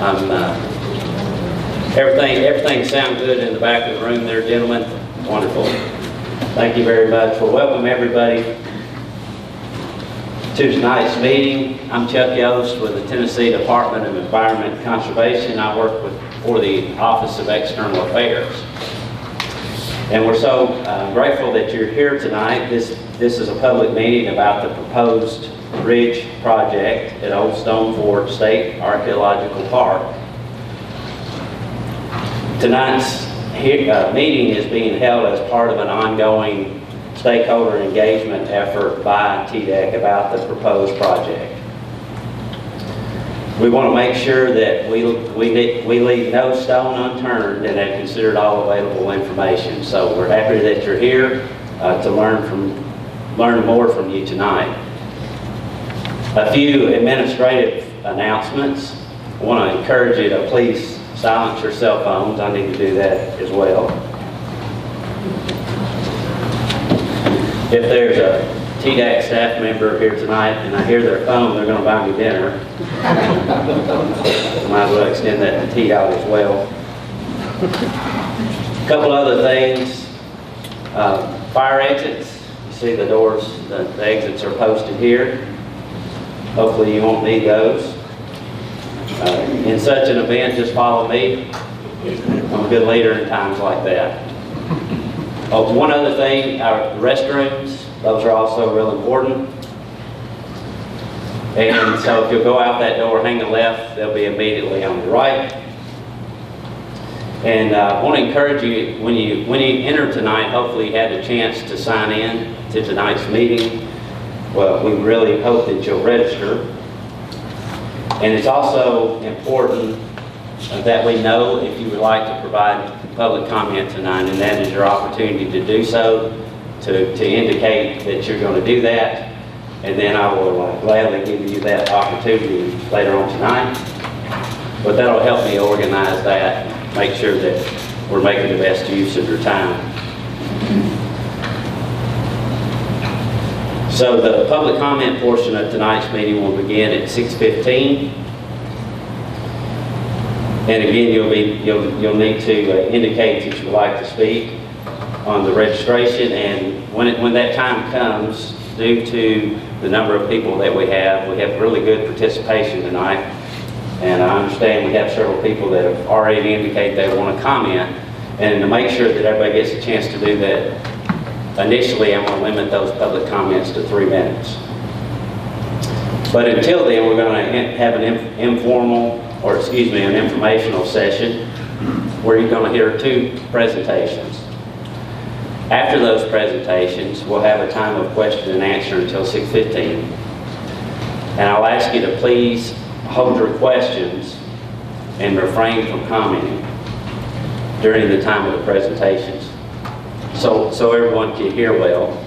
I'm, everything sounds good in the back of the room there, gentlemen. Wonderful. Thank you very much. Well, welcome everybody to tonight's meeting. I'm Chuck Yost with the Tennessee Department of Environment Conservation. I work for the Office of External Affairs. And we're so grateful that you're here tonight. This is a public meeting about the proposed bridge project at Old Stone Fort State Archaeological Park. Tonight's meeting is being held as part of an ongoing stakeholder engagement effort by TDEC about the proposed project. We want to make sure that we leave no stone unturned and have considered all available information. So we're happy that you're here to learn more from you tonight. A few administrative announcements. I want to encourage you to please silence your cell phones. I need to do that as well. If there's a TDEC staff member here tonight and I hear their phone, they're going to buy me dinner. Might as well extend that to TDOT as well. A couple other things. Fire exits. You see the doors, the exits are posted here. Hopefully you won't need those. In such an event, just follow me. I'm a good leader in times like that. Oh, one other thing, our restrooms, those are also real important. And so if you'll go out that door, hang a left, they'll be immediately on the right. And I want to encourage you, when you enter tonight, hopefully you had a chance to sign in to tonight's meeting. Well, we really hope that you'll register. And it's also important that we know if you would like to provide public comment tonight, and that is your opportunity to do so, to indicate that you're going to do that. And then I will gladly give you that opportunity later on tonight. But that'll help me organize that and make sure that we're making the best use of your time. So the public comment portion of tonight's meeting will begin at 6:15. And again, you'll need to indicate that you would like to speak on the registration. And when that time comes, due to the number of people that we have really good participation tonight. And I understand we have several people that have already indicated they want to comment. And to make sure that everybody gets a chance to do that, initially I'm going to limit those public comments to 3 minutes. But until then, we're going to have an an informational session where you're going to hear 2 presentations. After those presentations, we'll have a time of question and answer until 6:15. And I'll ask you to please hold your questions and refrain from commenting during the time of the presentations, so everyone can hear well,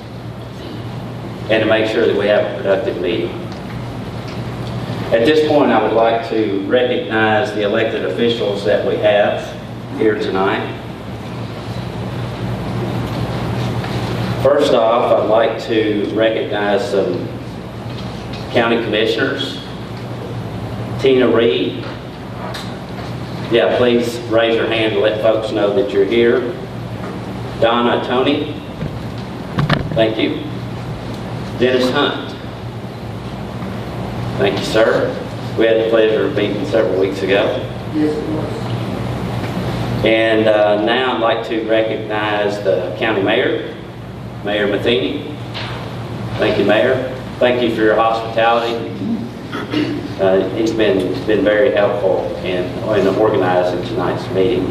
and to make sure that we have a productive meeting. At this point, I would like to recognize the elected officials that we have here tonight. First off, I'd like to recognize some county commissioners. Tina Reed. Yeah, please raise your hand to let folks know that you're here. Donna Tony. Thank you. Dennis Hunt. Thank you, sir. We had the pleasure of meeting several weeks ago. Yes, it was. And now I'd like to recognize the county mayor, Mayor Matheny. Thank you, Mayor. Thank you for your hospitality. It's been very helpful in organizing tonight's meeting.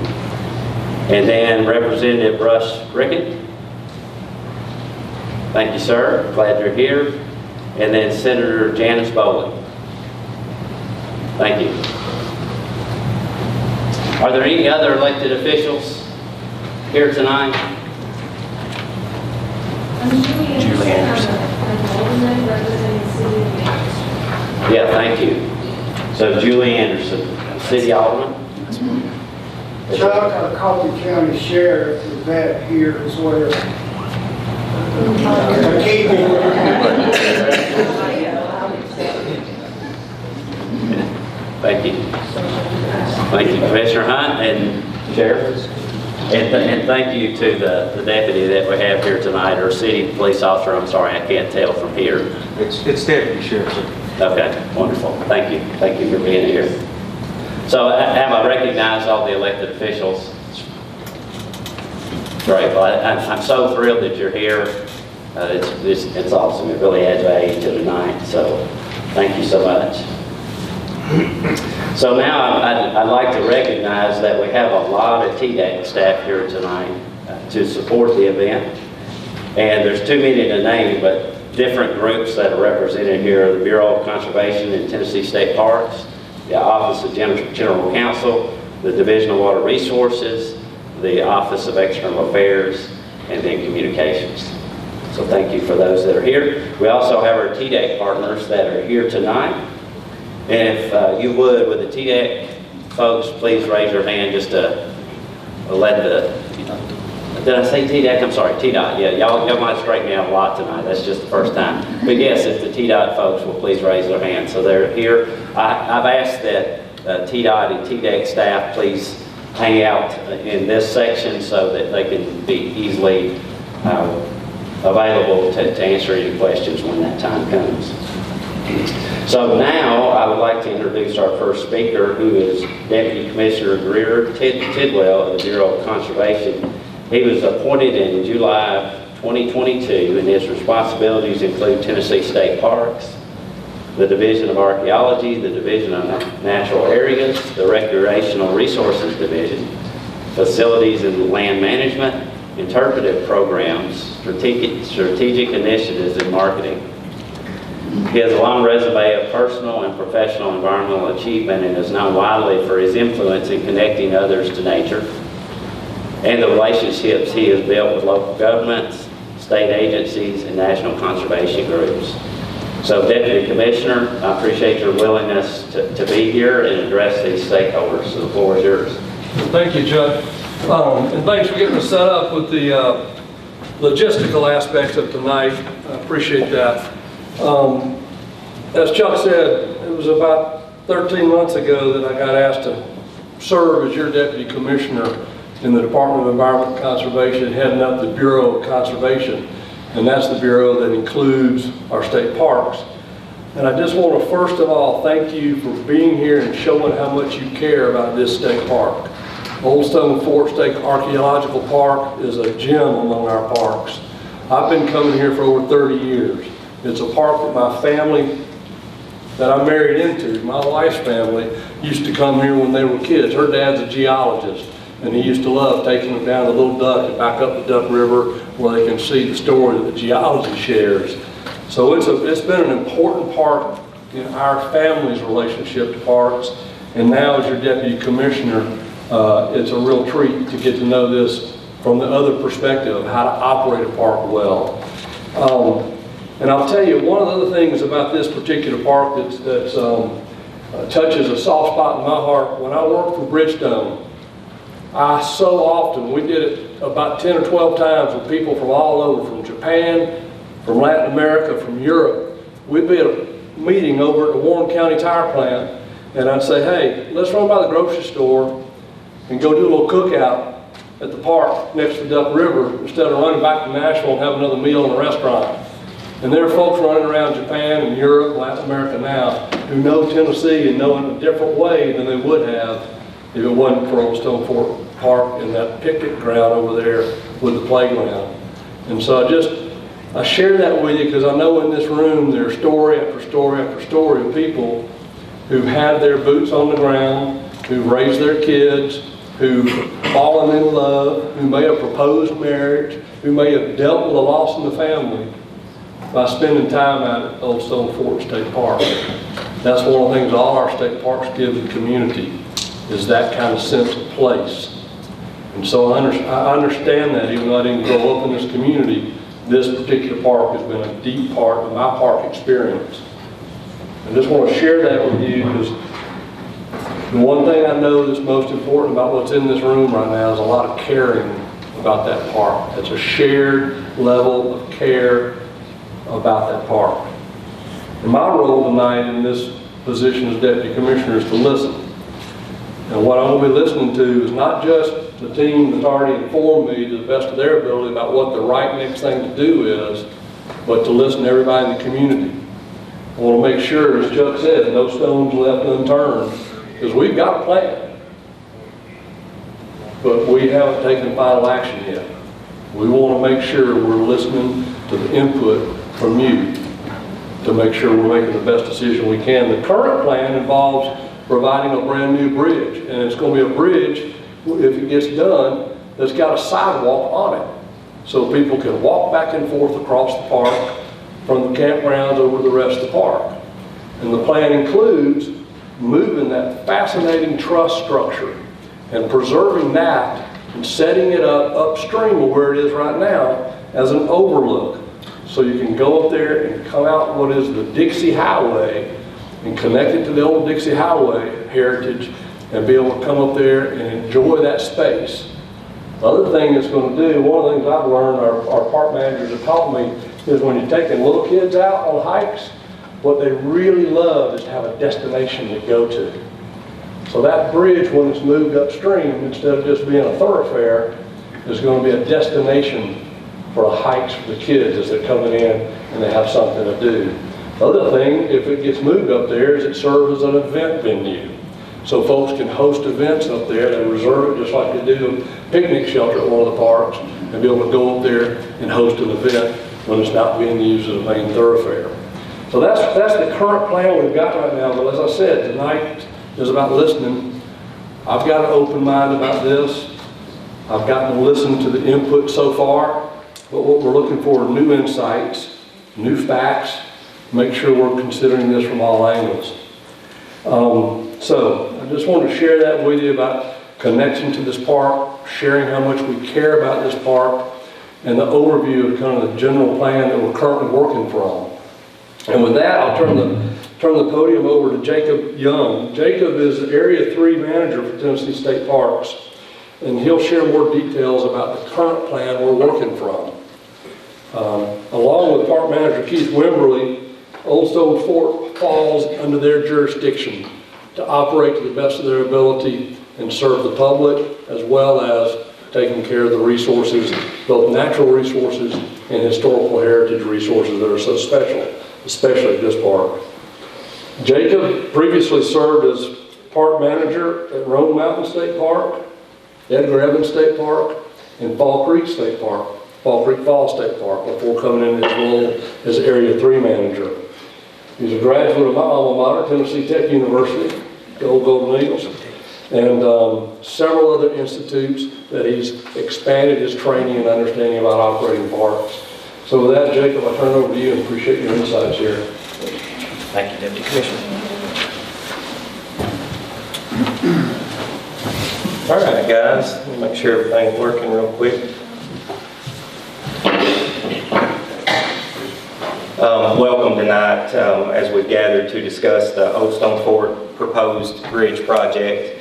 And then Representative Russ Rickett. Thank you, sir. Glad you're here. And then Senator Janice Bowling. Thank you. Are there any other elected officials here tonight? Julie Anderson. Yeah, thank you. So Julie Anderson, City Alderman. Chuck, our Coffee County Sheriff is that here as well. Thank you. Thank you, Commissioner Hunt and Sheriff. And thank you to the deputy that we have here tonight, or city police officer, I'm sorry, I can't tell from here. It's Deputy Sheriff, sir. Okay, wonderful. Thank you. Thank you for being here. So have I recognized all the elected officials? Great. Well, I'm so thrilled that you're here. It's awesome. It really adds value to the night. So thank you so much. So now I'd like to recognize that we have a lot of TDAC staff here tonight to support the event. And there's too many to name, but different groups that are represented here: the Bureau of Conservation in Tennessee State Parks, the Office of General Counsel, the Division of Water Resources, the Office of External Affairs, and then Communications. So thank you for those that are here. We also have our TDAC partners that are here tonight. And if you would, with the TDAC folks, please raise your hand just to let the, did I say TDAC? I'm sorry, TDOT. Yeah, y'all might straighten me out a lot tonight. That's just the first time. But yes, if the TDOT folks will please raise their hand. So they're here. I've asked that TDOT and TDAC staff please hang out in this section so that they can be easily available to answer any questions when that time comes. So now I would like to introduce our first speaker, who is Deputy Commissioner Greer Tidwell of the Bureau of Conservation. He was appointed in July of 2022, and his responsibilities include Tennessee State Parks, the Division of Archaeology, the Division of Natural Areas, the Recreational Resources Division, Facilities and Land Management, Interpretive Programs, Strategic Initiatives, and Marketing. He has a long resume of personal and professional environmental achievement and is known widely for his influence in connecting others to nature and the relationships he has built with local governments, state agencies, and national conservation groups. So, Deputy Commissioner, I appreciate your willingness to be here and address these stakeholders. So the floor is yours. Thank you, Judge. And thanks for getting us set up with the logistical aspects of tonight. I appreciate that. As Chuck said, it was about 13 months ago that I got asked to serve as your Deputy Commissioner in the Department of Environment and Conservation, heading up the Bureau of Conservation. And that's the bureau that includes our state parks. And I just want to first of all thank you for being here and showing how much you care about this state park. Old Stone Fort State Archaeological Park is a gem among our parks. I've been coming here for over 30 years. It's a park that my family that I married into, my wife's family, used to come here when they were kids. Her dad's a geologist, and he used to love taking them down the Little Duck and back up the Duck River where they can see the story that the geology shares. So it's been an important part in our family's relationship to parks, and now as your Deputy Commissioner, it's a real treat to get to know this from the other perspective of how to operate a park well. And I'll tell you, one of the other things about this particular park that touches a soft spot in my heart, when I worked for Bridgestone, I so often, we did it about 10 or 12 times with people from all over, from Japan, from Latin America, from Europe. We'd be at a meeting over at the Warren County Tire Plant, and I'd say, hey, let's run by the grocery store and go do a little cookout at the park next to the Duck River instead of running back to Nashville and have another meal in a restaurant. And there are folks running around Japan and Europe, Latin America now, who know Tennessee and know it in a different way than they would have if it wasn't for Old Stone Fort Park and that picnic ground over there with the playground. And so I share that with you because I know in this room there's story after story after story of people who've had their boots on the ground, who've raised their kids, who've fallen in love, who may have proposed marriage, who may have dealt with a loss in the family by spending time out at Old Stone Fort State Park. That's one of the things all our state parks give the community, is that kind of sense of place. And so I understand that, even though I didn't grow up in this community, this particular park has been a deep part of my park experience. I just want to share that with you because the one thing I know that's most important about what's in this room right now is a lot of caring about that park. It's a shared level of care about that park. And my role tonight in this position as deputy commissioner is to listen. And what I'm going to be listening to is not just the team that's already informed me to the best of their ability about what the right next thing to do is, but to listen to everybody in the community. I want to make sure, as Chuck said, no stones left unturned, because we've got a plan, but we haven't taken final action yet. We want to make sure we're listening to the input from you to make sure we're making the best decision we can. The current plan involves providing a brand new bridge, and it's going to be a bridge, if it gets done, that's got a sidewalk on it, so people can walk back and forth across the park from the campgrounds over the rest of the park. And the plan includes moving that fascinating truss structure and preserving that and setting it up upstream of where it is right now as an overlook. So you can go up there and come out what is the Dixie Highway and connect it to the old Dixie Highway heritage and be able to come up there and enjoy that space. The other thing it's going to do, one of the things I've learned, our park managers have taught me, is when you're taking little kids out on hikes, what they really love is to have a destination to go to. So that bridge, when it's moved upstream, instead of just being a thoroughfare, is going to be a destination for hikes for the kids as they're coming in and they have something to do. The other thing, if it gets moved up there, is it serves as an event venue. So folks can host events up there. They reserve it just like they do a picnic shelter at one of the parks and be able to go up there and host an event when it's not being used as a main thoroughfare. So that's the current plan we've got right now. But as I said, tonight is about listening. I've got an open mind about this. I've gotten to listen to the input so far, but what we're looking for are new insights, new facts, make sure we're considering this from all angles. So I just want to share that with you about connection to this park, sharing how much we care about this park, and the overview of kind of the general plan that we're currently working from. And with that, I'll turn the podium over to Jacob Young. Jacob is the Area 3 Manager for Tennessee State Parks, and he'll share more details about the current plan we're working from. Along with Park Manager Keith Wimberly, Old Stone Fort falls under their jurisdiction to operate to the best of their ability and serve the public, as well as taking care of the resources, both natural resources and historical heritage resources that are so special, especially at this park. Jacob previously served as park manager at Roan Mountain State Park, Edgar Evans State Park, and Fall Creek State Park, Fall Creek Falls State Park, before coming in his role as Area 3 Manager. He's a graduate of my alma mater, Tennessee Tech University, the old Golden Eagles, and several other institutes that he's expanded his training and understanding about operating parks. So with that, Jacob, I turn it over to you and appreciate your insights here. Thank you, Deputy Commissioner. All right, guys, let me make sure everything's working real quick. Welcome tonight as we've gathered to discuss the Old Stone Fort proposed bridge project.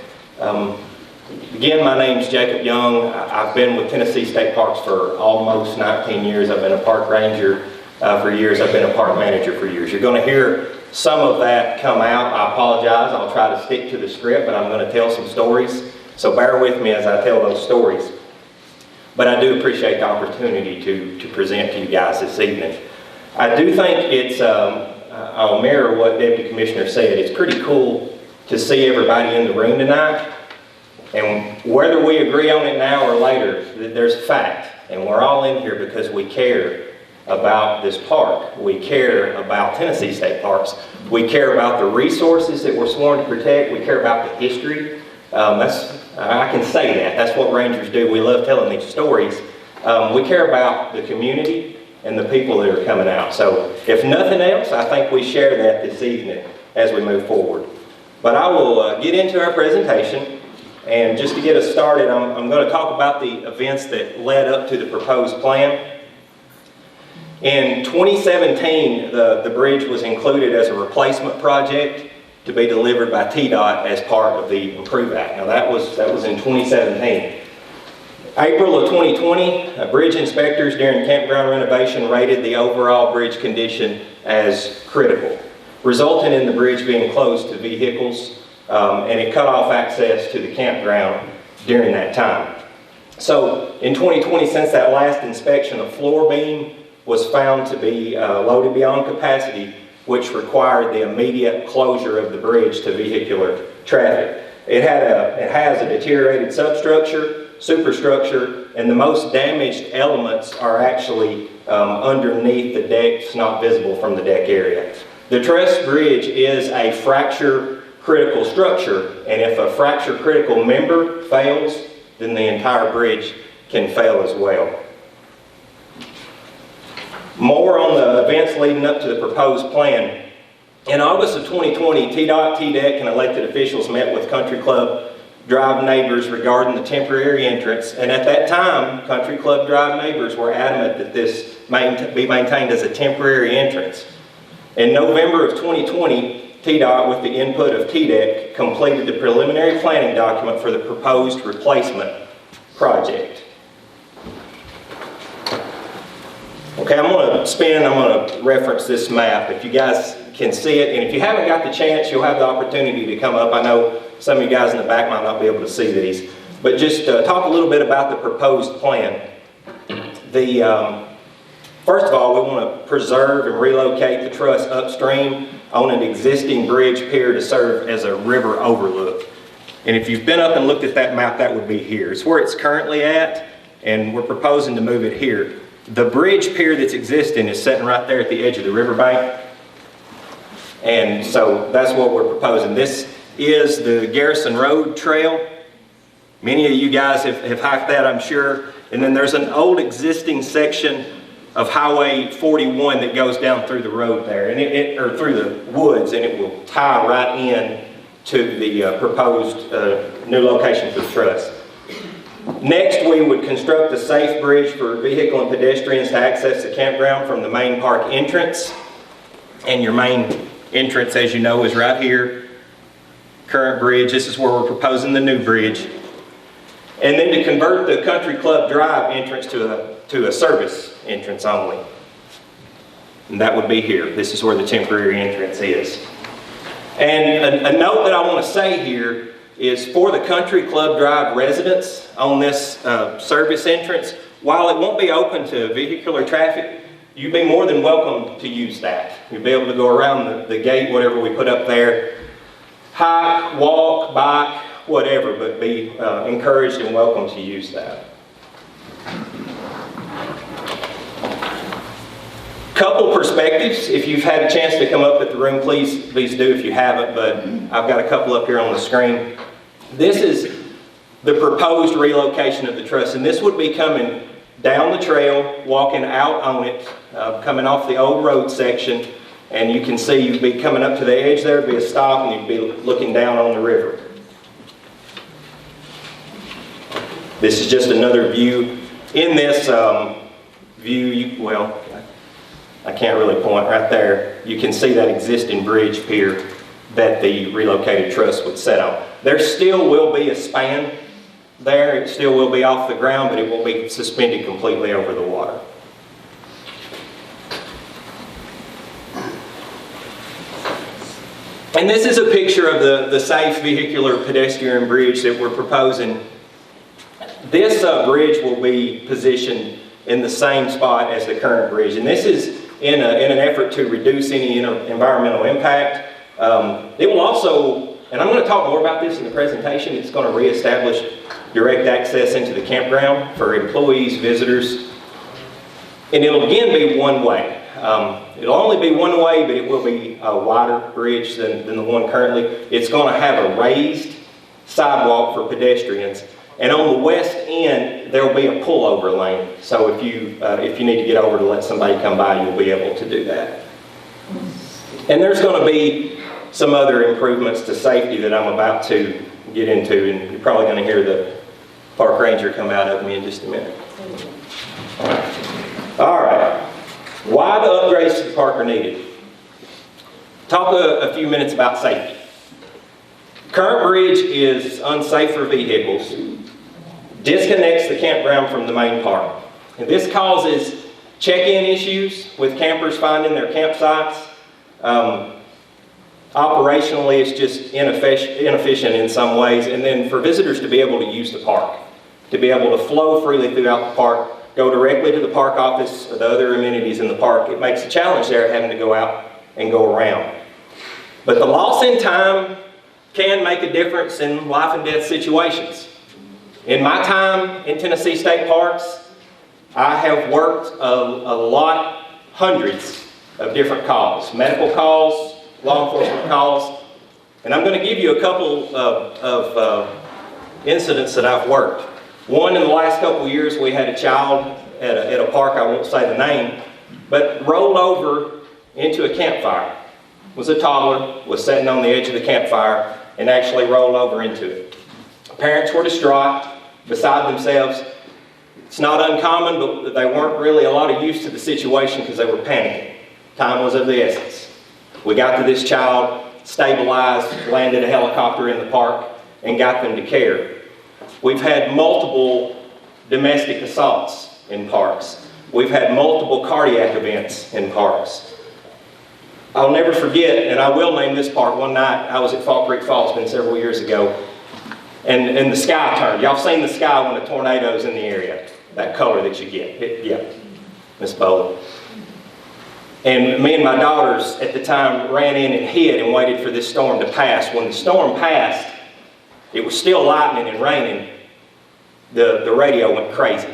Again, my name's Jacob Young. I've been with Tennessee State Parks for almost 19 years. I've been a park ranger for years. I've been a park manager for years. You're going to hear some of that come out. I apologize. I'll try to stick to the script, but I'm going to tell some stories. So bear with me as I tell those stories. But I do appreciate the opportunity to present to you guys this evening. I do think it's, I'll mirror what Deputy Commissioner said, it's pretty cool to see everybody in the room tonight. And whether we agree on it now or later, there's a fact. And we're all in here because we care about this park. We care about Tennessee State Parks. We care about the resources that we're sworn to protect. We care about the history. I can say that. That's what rangers do. We love telling these stories. We care about the community and the people that are coming out. So if nothing else, I think we share that this evening as we move forward. But I will get into our presentation. And just to get us started, I'm going to talk about the events that led up to the proposed plan. In 2017, the bridge was included as a replacement project to be delivered by TDOT as part of the Improve Act. Now that was in 2017. April of 2020, bridge inspectors during campground renovation rated the overall bridge condition as critical. resulting in the bridge being closed to vehicles, and it cut off access to the campground during that time. So in 2020, since that last inspection, a floor beam was found to be loaded beyond capacity, which required the immediate closure of the bridge to vehicular traffic. It has a deteriorated substructure, superstructure, and the most damaged elements are actually underneath the decks, not visible from the deck area. The truss bridge is a fracture critical structure, and if a fracture critical member fails, then the entire bridge can fail as well. More on the events leading up to the proposed plan. In August of 2020, TDOT, TDEC, and elected officials met with Country Club Drive neighbors regarding the temporary entrance, and at that time, Country Club Drive neighbors were adamant that this be maintained as a temporary entrance. In November of 2020, TDOT, with the input of TDEC, completed the preliminary planning document for the proposed replacement project. Okay, I'm going to reference this map if you guys can see it, and if you haven't got the chance, you'll have the opportunity to come up. I know some of you guys in the back might not be able to see these, but just talk a little bit about the proposed plan. First of all, we want to preserve and relocate the truss upstream on an existing bridge pier to serve as a river overlook. And if you've been up and looked at that map, that would be here. It's where it's currently at, and we're proposing to move it here. The bridge pier that's existing is sitting right there at the edge of the riverbank. And so that's what we're proposing. This is the Garrison Road Trail. Many of you guys have hiked that, I'm sure. And then there's an old existing section of Highway 41 that goes down through the road there, and or through the woods, and it will tie right in to the proposed new location for the truss. Next, we would construct a safe bridge for vehicle and pedestrians to access the campground from the main park entrance. And your main entrance, as you know, is right here. Current bridge, this is where we're proposing the new bridge. And then to convert the Country Club Drive entrance to a service entrance only. And that would be here. This is where the temporary entrance is. And a note that I want to say here is for the Country Club Drive residents on this service entrance, while it won't be open to vehicular traffic, you'd be more than welcome to use that. You'll be able to go around the gate, whatever we put up there, hike, walk, bike, whatever, but be encouraged and welcome to use that. Couple perspectives. If you've had a chance to come up at the room, please do if you haven't, but I've got a couple up here on the screen. This is the proposed relocation of the truss, and this would be coming down the trail, walking out on it, coming off the old road section, and you can see you'd be coming up to the edge there, it'd be a stop, and you'd be looking down on the river. This is just another view. In this view, well, I can't really point right there. You can see that existing bridge pier that the relocated truss would set on. There still will be a span there. It still will be off the ground, but it will be suspended completely over the water. And this is a picture of the safe vehicular pedestrian bridge that we're proposing. This bridge will be positioned in the same spot as the current bridge, and this is in an effort to reduce any environmental impact. It will also, and I'm going to talk more about this in the presentation, it's going to reestablish direct access into the campground for employees, visitors, and it'll again be one way. It'll only be one way, but it will be a wider bridge than the one currently. It's going to have a raised sidewalk for pedestrians. And on the west end, there will be a pullover lane. So if you need to get over to let somebody come by, you'll be able to do that. And there's going to be some other improvements to safety that I'm about to get into, and you're probably going to hear the park ranger come out of me in just a minute. All right. Why the upgrades to the park are needed. Talk a few minutes about safety. Current bridge is unsafe for vehicles. Disconnects the campground from the main park. And this causes check-in issues with campers finding their campsites. Operationally, it's just inefficient in some ways. And then for visitors to be able to use the park, to be able to flow freely throughout the park, go directly to the park office or the other amenities in the park, it makes a challenge there having to go out and go around. But the loss in time can make a difference in life and death situations. In my time in Tennessee State Parks, I have worked a lot, hundreds of different calls, medical calls, law enforcement calls, and I'm going to give you a couple of incidents that I've worked. One, in the last couple of years, we had a child at a park, I won't say the name, but rolled over into a campfire. Was a toddler, was sitting on the edge of the campfire, and actually rolled over into it. Parents were distraught, beside themselves. It's not uncommon, but they weren't really a lot of use to the situation because they were panicking. Time was of the essence. We got to this child, stabilized, landed a helicopter in the park, and got them to care. We've had multiple domestic assaults in parks. We've had multiple cardiac events in parks. I'll never forget, and I will name this park, one night I was at Fall Creek Falls, been several years ago, and the sky turned. Y'all seen the sky when a tornado's in the area, that color that you get. Yeah, Miss Bowler. And me and my daughters at the time ran in and hid and waited for this storm to pass. When the storm passed, it was still lightning and raining. The radio went crazy.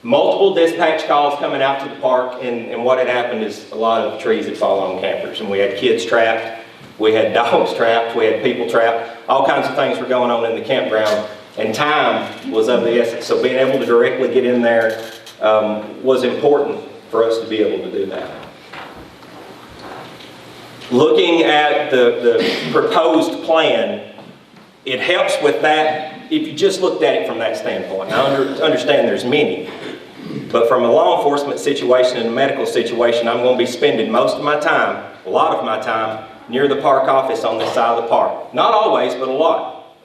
Multiple dispatch calls coming out to the park, and what had happened is a lot of trees had fallen on campers, and we had kids trapped, we had dogs trapped, we had people trapped, all kinds of things were going on in the campground, and time was of the essence. So being able to directly get in there was important for us to be able to do that. Looking at the proposed plan, it helps with that if you just looked at it from that standpoint. I understand there's many, but from a law enforcement situation and a medical situation, I'm going to be spending most of my time, a lot of my time, near the park office on this side of the park. Not always, but a lot.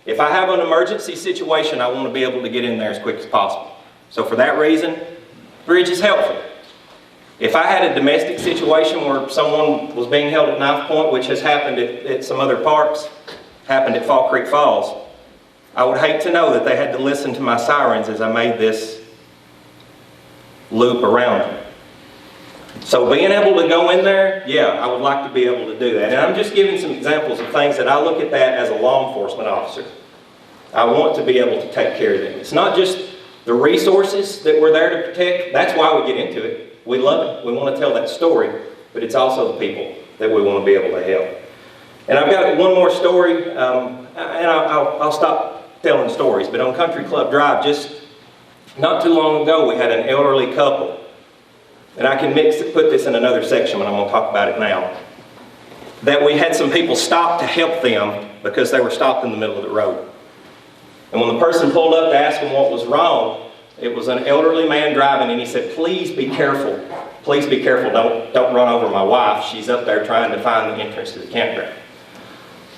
If I have an emergency situation, I want to be able to get in there as quick as possible. So for that reason, bridge is helpful. If I had a domestic situation where someone was being held at knife point, which has happened at some other parks, happened at Fall Creek Falls, I would hate to know that they had to listen to my sirens as I made this loop around them. So being able to go in there, yeah, I would like to be able to do that. And I'm just giving some examples of things that I look at that as a law enforcement officer. I want to be able to take care of them. It's not just the resources that we're there to protect. That's why we get into it. We love it. We want to tell that story, but it's also the people that we want to be able to help. And I've got one more story, and I'll stop telling stories, but on Country Club Drive, just not too long ago, we had an elderly couple, and I can put this in another section, but I'm going to talk about it now, that we had some people stop to help them because they were stopped in the middle of the road. And when the person pulled up to ask them what was wrong, it was an elderly man driving, and he said, "Please be careful. Please be careful. Don't run over my wife. She's up there trying to find the entrance to the campground."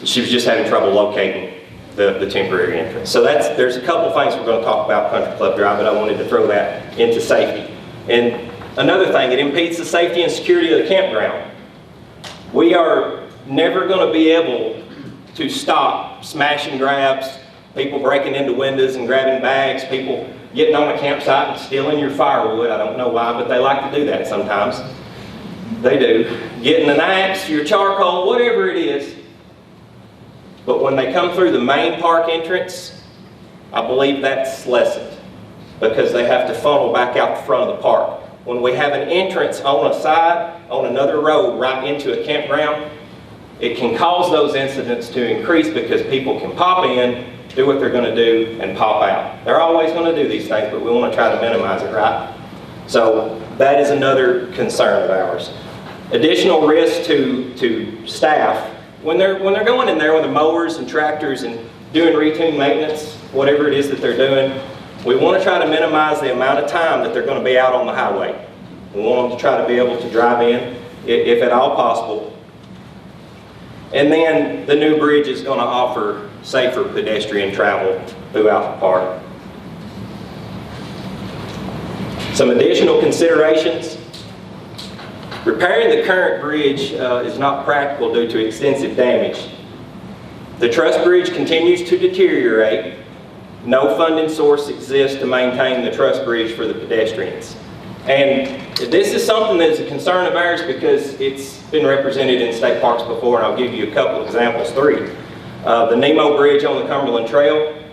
She was just having trouble locating the temporary entrance. So there's a couple of things we're going to talk about Country Club Drive, but I wanted to throw that into safety. And another thing, it impedes the safety and security of the campground. We are never going to be able to stop smash and grabs, people breaking into windows and grabbing bags, people getting on a campsite and stealing your firewood. I don't know why, but they like to do that sometimes. They do. Getting an axe, your charcoal, whatever it is. But when they come through the main park entrance, I believe that's lessened because they have to funnel back out the front of the park. When we have an entrance on a side, on another road right into a campground, it can cause those incidents to increase because people can pop in, do what they're going to do, and pop out. They're always going to do these things, but we want to try to minimize it, right? So that is another concern of ours. Additional risk to staff. When they're going in there with the mowers and tractors and doing routine maintenance, whatever it is that they're doing, we want to try to minimize the amount of time that they're going to be out on the highway. We want them to try to be able to drive in, if at all possible. And then the new bridge is going to offer safer pedestrian travel throughout the park. Some additional considerations. Repairing the current bridge is not practical due to extensive damage. The truss bridge continues to deteriorate. No funding source exists to maintain the truss bridge for the pedestrians. And this is something that is a concern of ours because it's been represented in state parks before, and I'll give you a couple examples, 3. The Nemo Bridge on the Cumberland Trail,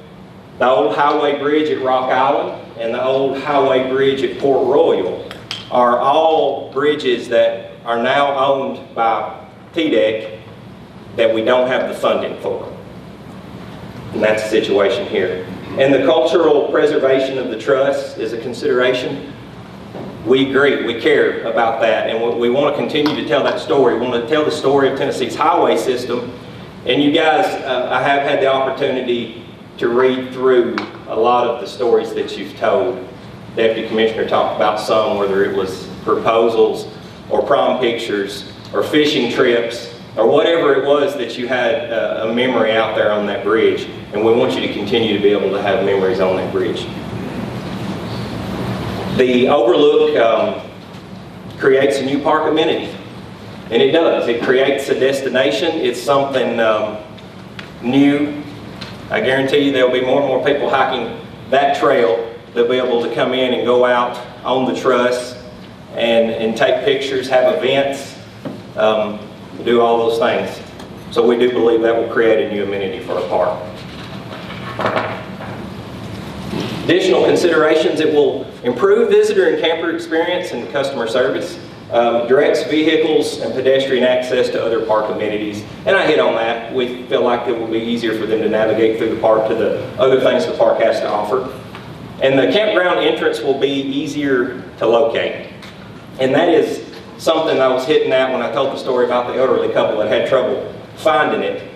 the old highway bridge at Rock Island, and the old highway bridge at Port Royal are all bridges that are now owned by TDEC that we don't have the funding for. And that's the situation here. And the cultural preservation of the truss is a consideration. We agree, we care about that, and we want to continue to tell that story. We want to tell the story of Tennessee's highway system. And you guys, I have had the opportunity to read through a lot of the stories that you've told. Deputy Commissioner talked about some, whether it was proposals or prom pictures or fishing trips or whatever it was that you had a memory out there on that bridge. And we want you to continue to be able to have memories on that bridge. The overlook creates a new park amenity, and it does. It creates a destination. It's something new. I guarantee you there'll be more and more people hiking that trail. They'll be able to come in and go out on the truss and take pictures, have events, do all those things. So we do believe that will create a new amenity for our park. Additional considerations, it will improve visitor and camper experience and customer service, directs vehicles and pedestrian access to other park amenities, and I hit on that. We feel like it will be easier for them to navigate through the park to the other things the park has to offer. And the campground entrance will be easier to locate. And that is something I was hitting at when I told the story about the elderly couple that had trouble finding it.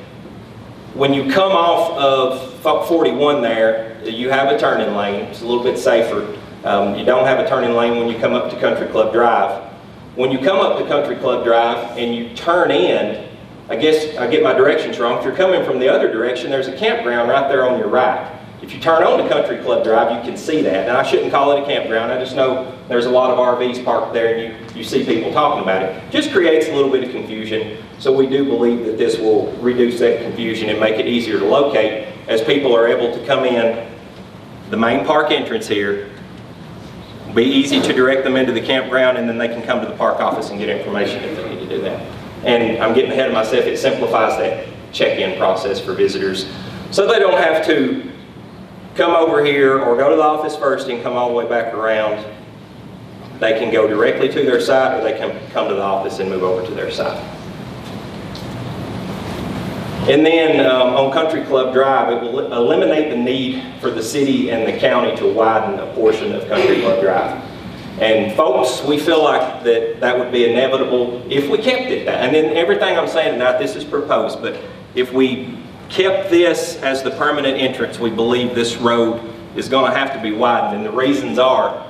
When you come off of 41 there, you have a turning lane. It's a little bit safer. You don't have a turning lane when you come up to Country Club Drive. When you come up to Country Club Drive and you turn in, I guess I get my directions wrong. If you're coming from the other direction, there's a campground right there on your right. If you turn on to Country Club Drive, you can see that. And I shouldn't call it a campground. I just know there's a lot of RVs parked there and you see people talking about it. Just creates a little bit of confusion. So we do believe that this will reduce that confusion and make it easier to locate as people are able to come in the main park entrance here. It'll be easy to direct them into the campground, and then they can come to the park office and get information if they need to do that. And I'm getting ahead of myself. It simplifies that check-in process for visitors, so they don't have to come over here or go to the office first and come all the way back around. They can go directly to their site, or they can come to the office and move over to their site. And then on Country Club Drive, it will eliminate the need for the city and the county to widen a portion of Country Club Drive. And folks, we feel like that would be inevitable if we kept it that. And then everything I'm saying tonight, this is proposed, but if we kept this as the permanent entrance, we believe this road is going to have to be widened. And the reasons are,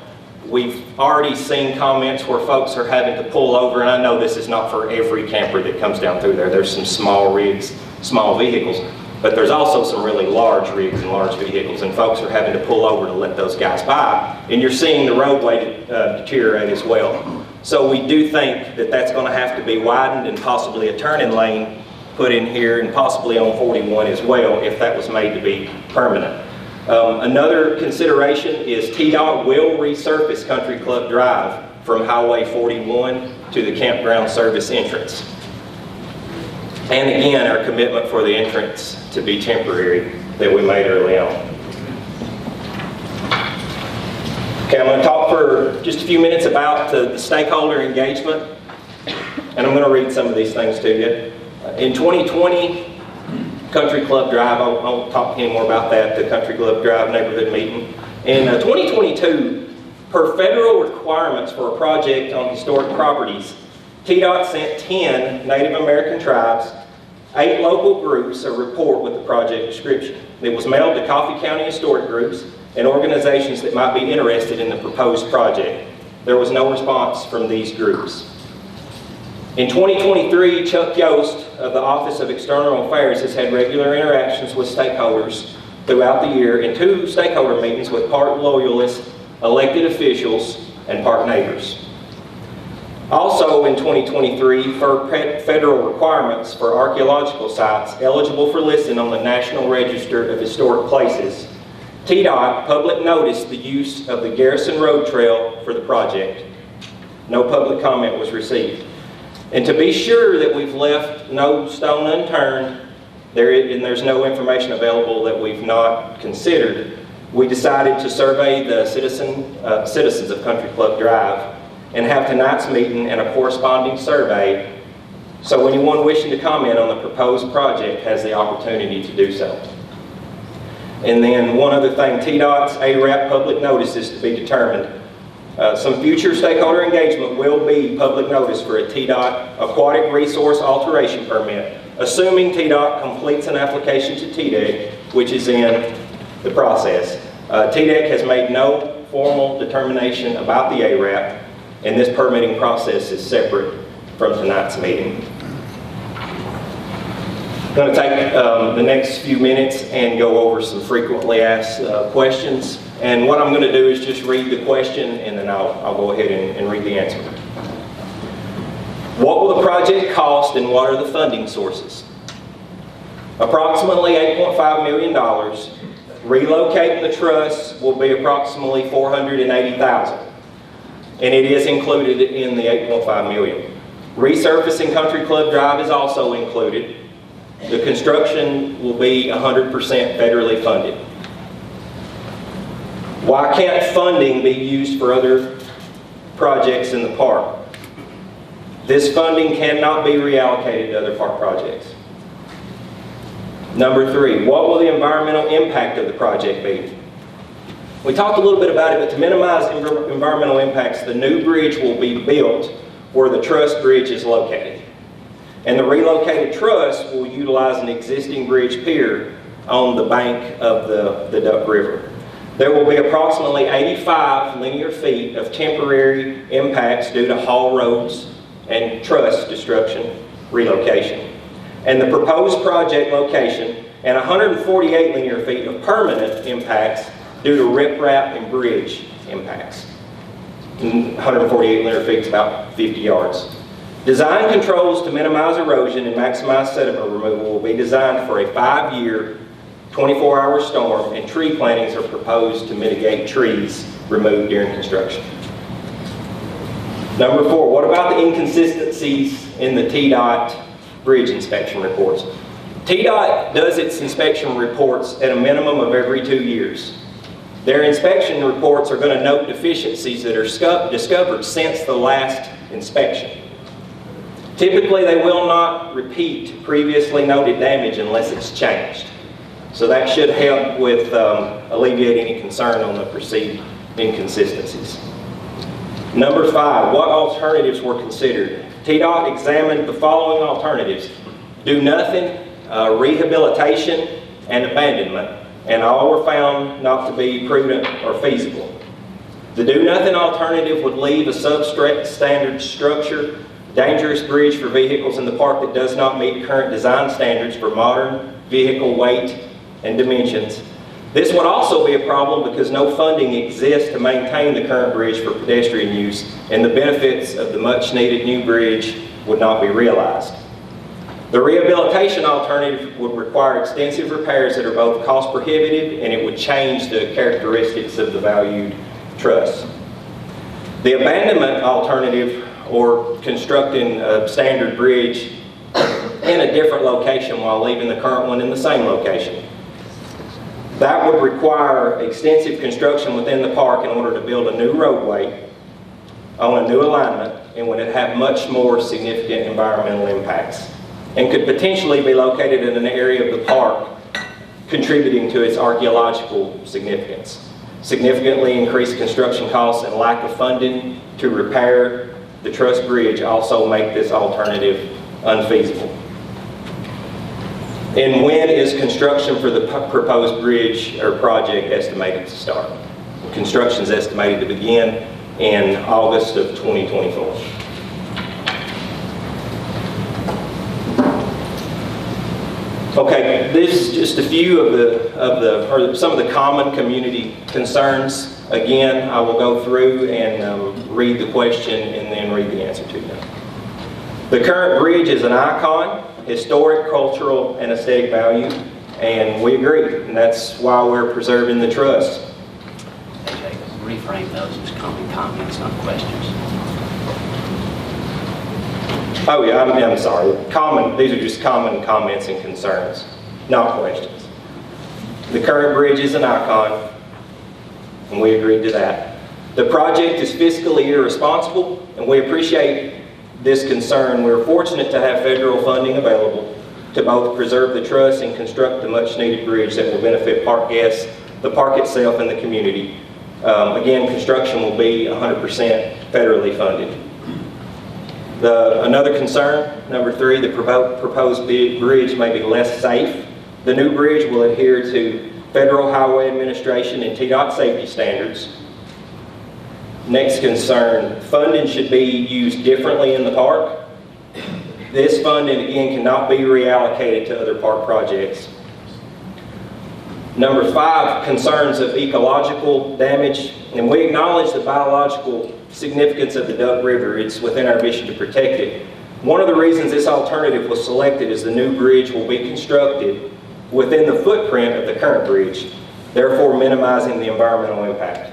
we've already seen comments where folks are having to pull over, and I know this is not for every camper that comes down through there. There's some small rigs, small vehicles, but there's also some really large rigs and large vehicles, and folks are having to pull over to let those guys by, and you're seeing the roadway deteriorate as well. So we do think that that's going to have to be widened and possibly a turning lane put in here, and possibly on 41 as well, if that was made to be permanent. Another consideration is TDOT will resurface Country Club Drive from Highway 41 to the campground service entrance. And again, our commitment for the entrance to be temporary that we made early on. Okay, I'm going to talk for just a few minutes about the stakeholder engagement, and I'm going to read some of these things to you. In 2020, Country Club Drive, I won't talk any more about that, the Country Club Drive neighborhood meeting. In 2022, per federal requirements for a project on historic properties, TDOT sent 10 Native American tribes, 8 local groups a report with the project description. It was mailed to Coffee County historic groups and organizations that might be interested in the proposed project. There was no response from these groups. In 2023, Chuck Yost of the Office of External Affairs has had regular interactions with stakeholders throughout the year in 2 stakeholder meetings with park loyalists, elected officials, and park neighbors. Also in 2023, for federal requirements for archaeological sites eligible for listing on the National Register of Historic Places, TDOT public noticed the use of the Garrison Road Trail for the project. No public comment was received. And to be sure that we've left no stone unturned, and there's no information available that we've not considered, we decided to survey the citizens of Country Club Drive and have tonight's meeting and a corresponding survey, so anyone wishing to comment on the proposed project has the opportunity to do so. And then one other thing, TDOT's ARAP public notice is to be determined. Some future stakeholder engagement will be public notice for a TDOT Aquatic Resource Alteration Permit, assuming TDOT completes an application to TDEC, which is in the process. TDEC has made no formal determination about the ARAP, and this permitting process is separate from tonight's meeting. I'm going to take the next few minutes and go over some frequently asked questions. And what I'm going to do is just read the question, and then I'll go ahead and read the answer. What will the project cost, and what are the funding sources? Approximately $8.5 million. Relocating the truss will be approximately $480,000. And it is included in the $8.5 million. Resurfacing Country Club Drive is also included. The construction will be 100% federally funded. Why can't funding be used for other projects in the park? This funding cannot be reallocated to other park projects. Number 3, what will the environmental impact of the project be? We talked a little bit about it, but to minimize environmental impacts, the new bridge will be built where the truss bridge is located. And the relocated truss will utilize an existing bridge pier on the bank of the Duck River. There will be approximately 85 linear feet of temporary impacts due to haul roads and truss destruction relocation. And the proposed project location, and 148 linear feet of permanent impacts due to riprap and bridge impacts. 148 linear feet is about 50 yards. Design controls to minimize erosion and maximize sediment removal will be designed for a 5-year, 24-hour storm, and tree plantings are proposed to mitigate trees removed during construction. Number 4, what about the inconsistencies in the TDOT bridge inspection reports? TDOT does its inspection reports at a minimum of every 2 years. Their inspection reports are going to note deficiencies that are discovered since the last inspection. Typically, they will not repeat previously noted damage unless it's changed. So that should help with alleviating any concern on the perceived inconsistencies. Number 5, what alternatives were considered? TDOT examined the following alternatives: do nothing, rehabilitation, and abandonment, and all were found not to be prudent or feasible. The do nothing alternative would leave a substandard structure, dangerous bridge for vehicles in the park that does not meet current design standards for modern vehicle weight and dimensions. This would also be a problem because no funding exists to maintain the current bridge for pedestrian use, and the benefits of the much needed new bridge would not be realized. The rehabilitation alternative would require extensive repairs that are both cost prohibitive, and it would change the characteristics of the valued truss. The abandonment alternative, or constructing a standard bridge in a different location while leaving the current one in the same location. That would require extensive construction within the park in order to build a new roadway on a new alignment, and would have much more significant environmental impacts, and could potentially be located in an area of the park contributing to its archaeological significance. Significantly increased construction costs and lack of funding to repair the truss bridge also make this alternative unfeasible. And when is construction for the proposed bridge or project estimated to start? Construction is estimated to begin in August of 2024. Okay, this is just a few of some of the common community concerns. Again, I will go through and read the question and then read the answer to you. The current bridge is an icon, historic, cultural, and aesthetic value, and we agree, and that's why we're preserving the trust. Hey, Jacob, reframe those as comments, not questions. Oh yeah, I'm sorry. These are just common comments and concerns, not questions. The current bridge is an icon, and we agreed to that. The project is fiscally irresponsible, and we appreciate this concern. We're fortunate to have federal funding available to both preserve the trust and construct the much-needed bridge that will benefit park guests, the park itself, and the community. Again, construction will be 100% federally funded. Another concern, number 3, the proposed bridge may be less safe. The new bridge will adhere to Federal Highway Administration and TDOT safety standards. Next concern, funding should be used differently in the park. This funding, again, cannot be reallocated to other park projects. Number 5, concerns of ecological damage, and we acknowledge the biological significance of the Duck River. It's within our mission to protect it. One of the reasons this alternative was selected is the new bridge will be constructed within the footprint of the current bridge, therefore minimizing the environmental impact.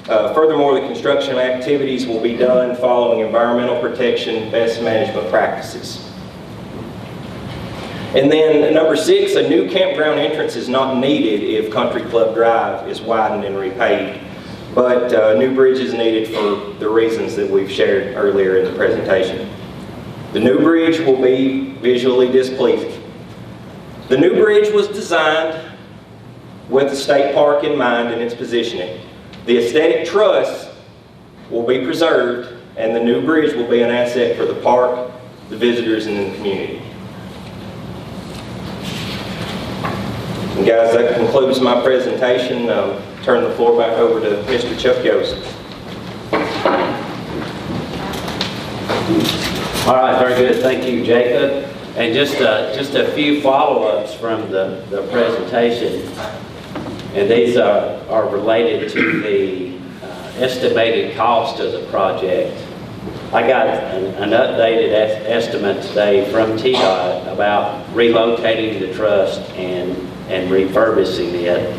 Furthermore, the construction activities will be done following environmental protection best management practices. And then number 6, a new campground entrance is not needed if Country Club Drive is widened and repaved. But a new bridge is needed for the reasons that we've shared earlier in the presentation. The new bridge will be visually displeasing. The new bridge was designed with the state park in mind and its positioning. The aesthetic trust will be preserved, and the new bridge will be an asset for the park, the visitors, and the community. And guys, that concludes my presentation. Turn the floor back over to Mr. Chuck Yost. All right, very good. Thank you, Jacob. And just a few follow-ups from the presentation. And these are related to the estimated cost of the project. I got an updated estimate today from TDOT about relocating the trust and refurbishing it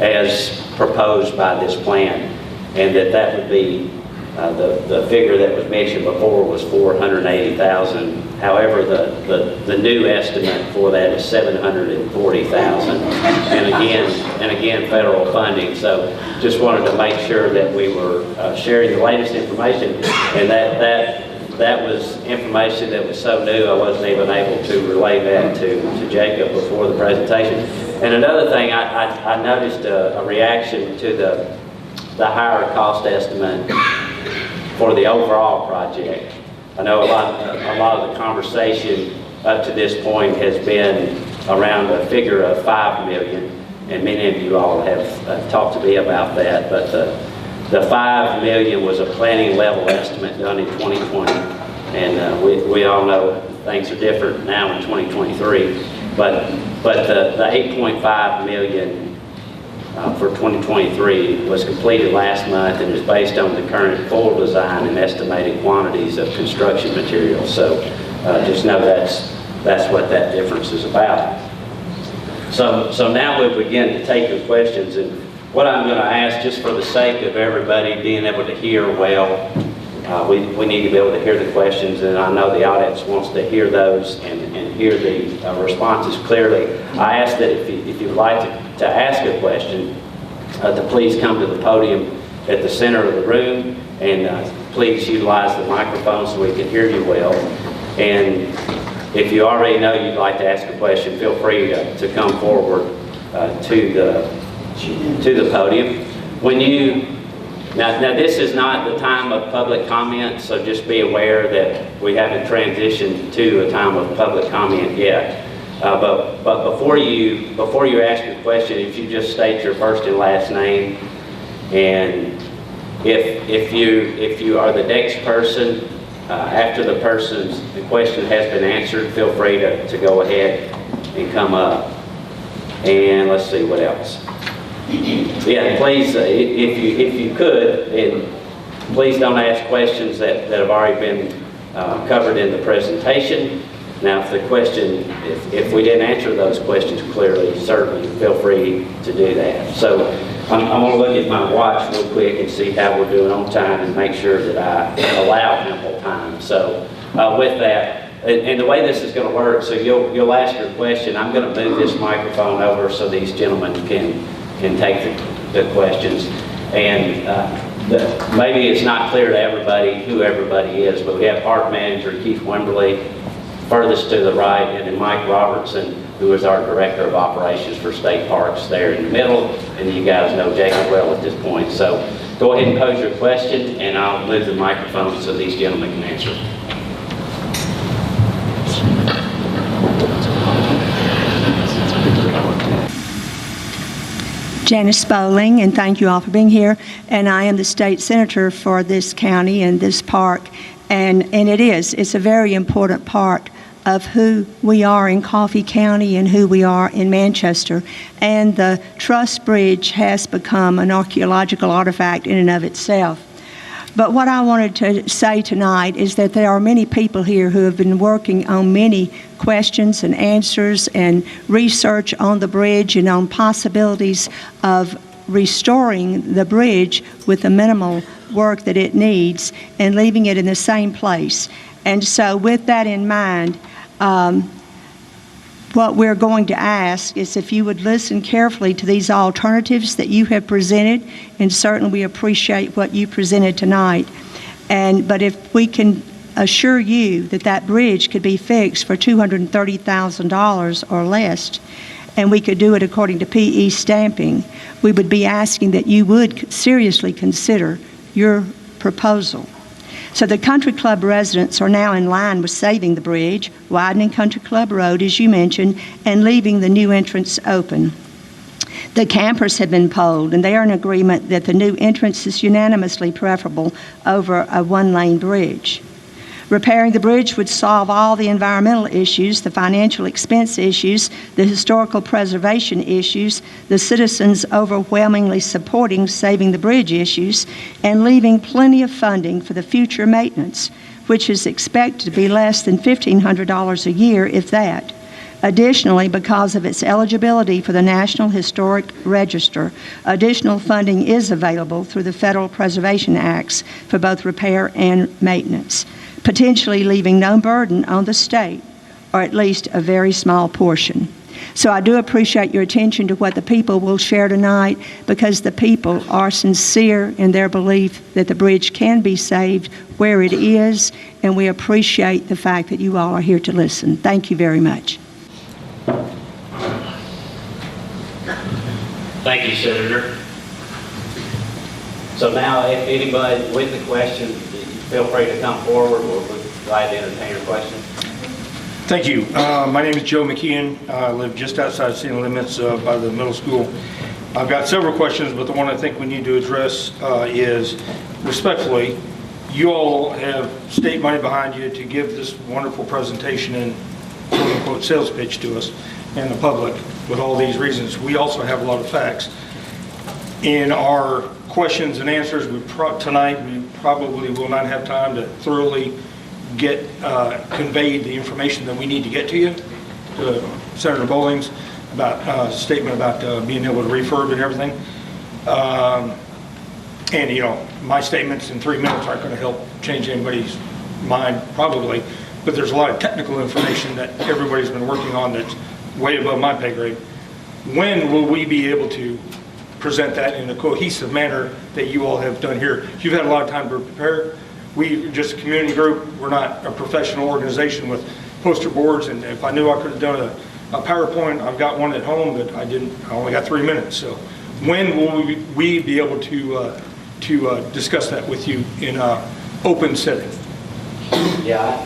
as proposed by this plan, and that would be the figure that was mentioned before was $480,000. However, the new estimate for that is $740,000, and again federal funding. So just wanted to make sure that we were sharing the latest information, and that was information that was so new I wasn't even able to relay that to Jacob before the presentation. And another thing, I noticed a reaction to the higher cost estimate for the overall project. I know a lot of the conversation up to this point has been around a figure of $5 million, and many of you all have talked to me about that, but the $5 million was a planning level estimate done in 2020, and we all know things are different now in 2023, but the $8.5 million for 2023 was completed last month and is based on the current full design and estimated quantities of construction materials. So just know that's what that difference is about. So now we'll begin to take your questions, and what I'm going to ask, just for the sake of everybody being able to hear well, we need to be able to hear the questions, and I know the audience wants to hear those and hear the responses clearly. I ask that if you'd like to ask a question, to please come to the podium at the center of the room, and please utilize the microphone so we can hear you well. And if you already know you'd like to ask a question, feel free to come forward to the podium. Now this is not the time of public comment, so just be aware that we haven't transitioned to a time of public comment yet. But before you ask your question, if you just state your first and last name, and if you are the next person, after the question has been answered, feel free to go ahead and come up. And let's see what else. Yeah, please, if you could, and Please don't ask questions that have already been covered in the presentation. Now, if the question, if we didn't answer those questions clearly, certainly feel free to do that. So I'm going to look at my watch real quick and see how we're doing on time and make sure that I allow ample time. So with that, and the way this is going to work, so you'll ask your question. I'm going to move this microphone over so these gentlemen can take the questions. And maybe it's not clear to everybody who everybody is, but we have Park Manager Keith Wimberly furthest to the right, and then Mike Robertson, who is our Director of Operations for State Parks there in the middle, and you guys know Jacob well at this point. So go ahead and pose your question, and I'll move the microphone so these gentlemen can answer. Janice Bowling, and thank you all for being here. And I am the state senator for this county and this park. And it's a very important part of who we are in Coffee County and who we are in Manchester. And the Truss Bridge has become an archaeological artifact in and of itself. But what I wanted to say tonight is that there are many people here who have been working on many questions and answers and research on the bridge and on possibilities of restoring the bridge with the minimal work that it needs and leaving it in the same place. And so with that in mind, what we're going to ask is if you would listen carefully to these alternatives that you have presented, and certainly we appreciate what you presented tonight. But if we can assure you that that bridge could be fixed for $230,000 or less, and we could do it according to PE stamping, we would be asking that you would seriously consider your proposal. So the Country Club residents are now in line with saving the bridge, widening Country Club Road, as you mentioned, and leaving the new entrance open. The campers have been polled, and they are in agreement that the new entrance is unanimously preferable over a one-lane bridge. Repairing the bridge would solve all the environmental issues, the financial expense issues, the historical preservation issues, the citizens overwhelmingly supporting saving the bridge issues, and leaving plenty of funding for the future maintenance, which is expected to be less than $1,500 a year, if that. Additionally, because of its eligibility for the National Historic Register, additional funding is available through the Federal Preservation Acts for both repair and maintenance, potentially leaving no burden on the state, or at least a very small portion. So I do appreciate your attention to what the people will share tonight, because the people are sincere in their belief that the bridge can be saved where it is, and we appreciate the fact that you all are here to listen. Thank you very much. Thank you, Senator. So now, if anybody with a question, feel free to come forward. We're glad to entertain your question. Thank you. My name is Joe McKeon. I live just outside city limits by the middle school. I've got several questions, but the one I think we need to address is, respectfully, you all have state money behind you to give this wonderful presentation and quote-unquote sales pitch to us and the public with all these reasons. We also have a lot of facts. In our questions and answers tonight, we probably will not have time to thoroughly get conveyed the information that we need to get to you. Senator Bowling's statement about being able to refurb and everything. And you know, my statements in 3 minutes aren't going to help change anybody's mind probably, but there's a lot of technical information that everybody's been working on that's way above my pay grade. When will we be able to present that in a cohesive manner that you all have done here? You've had a lot of time to prepare. We're just a community group. We're not a professional organization with poster boards, and if I knew I could have done a PowerPoint, I've got one at home, but I didn't. I only got 3 minutes. So when will we be able to discuss that with you in an open setting? Yeah.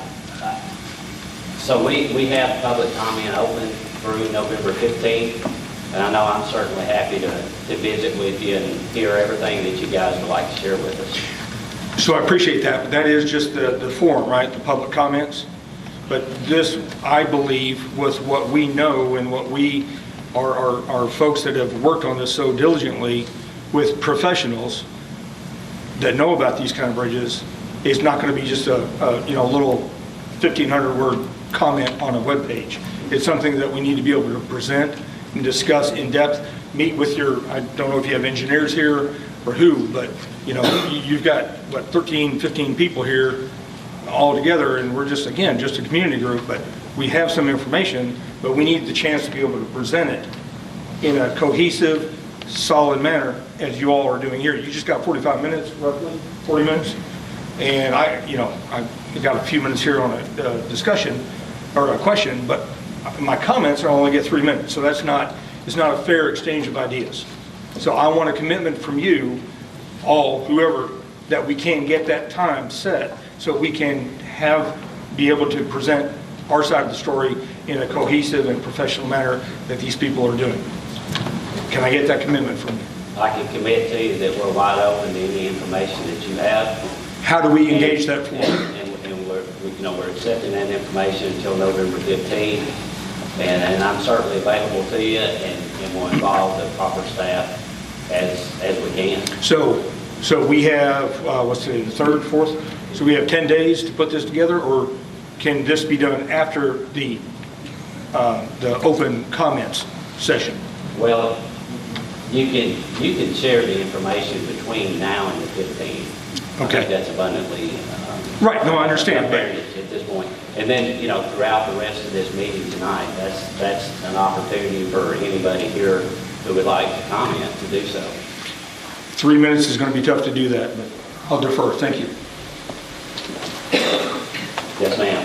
So we have public comment open through November 15th, and I know I'm certainly happy to visit with you and hear everything that you guys would like to share with us. So I appreciate that, but that is just the forum, right, the public comments. But this, I believe, with what we know and what we are folks that have worked on this so diligently with professionals, that know about these kind of bridges, it's not going to be just a little 1,500 word comment on a web page. It's something that we need to be able to present and discuss in depth. Meet with your, I don't know if you have engineers here or who, but you've got what, 13, 15 people here all together, and we're just a community group, but we have some information, but we need the chance to be able to present it in a cohesive, solid manner as you all are doing here. You just got 45 minutes, roughly 40 minutes, and I got a few minutes here on a discussion or a question, but my comments are only get 3 minutes, so it's not a fair exchange of ideas. So I want a commitment from you all, whoever, that we can get that time set so we can be able to present our side of the story in a cohesive and professional manner that these people are doing. Can I get that commitment from you? I can commit to you that we're wide open to any information that you have. How do we engage that floor? And we're accepting that information until November 15th. And I'm certainly available to you and will involve the proper staff as we can. So we have, what's today, the 3rd, 4th? So we have 10 days to put this together, or can this be done after the open comments session? Well, you can share the information between now and the 15th. Okay. I think that's abundantly Right, no, I understand. apparent at this point. And then, throughout the rest of this meeting tonight, that's an opportunity for anybody here who would like to comment to do so. 3 minutes is going to be tough to do that, but I'll defer. Thank you. Yes, ma'am.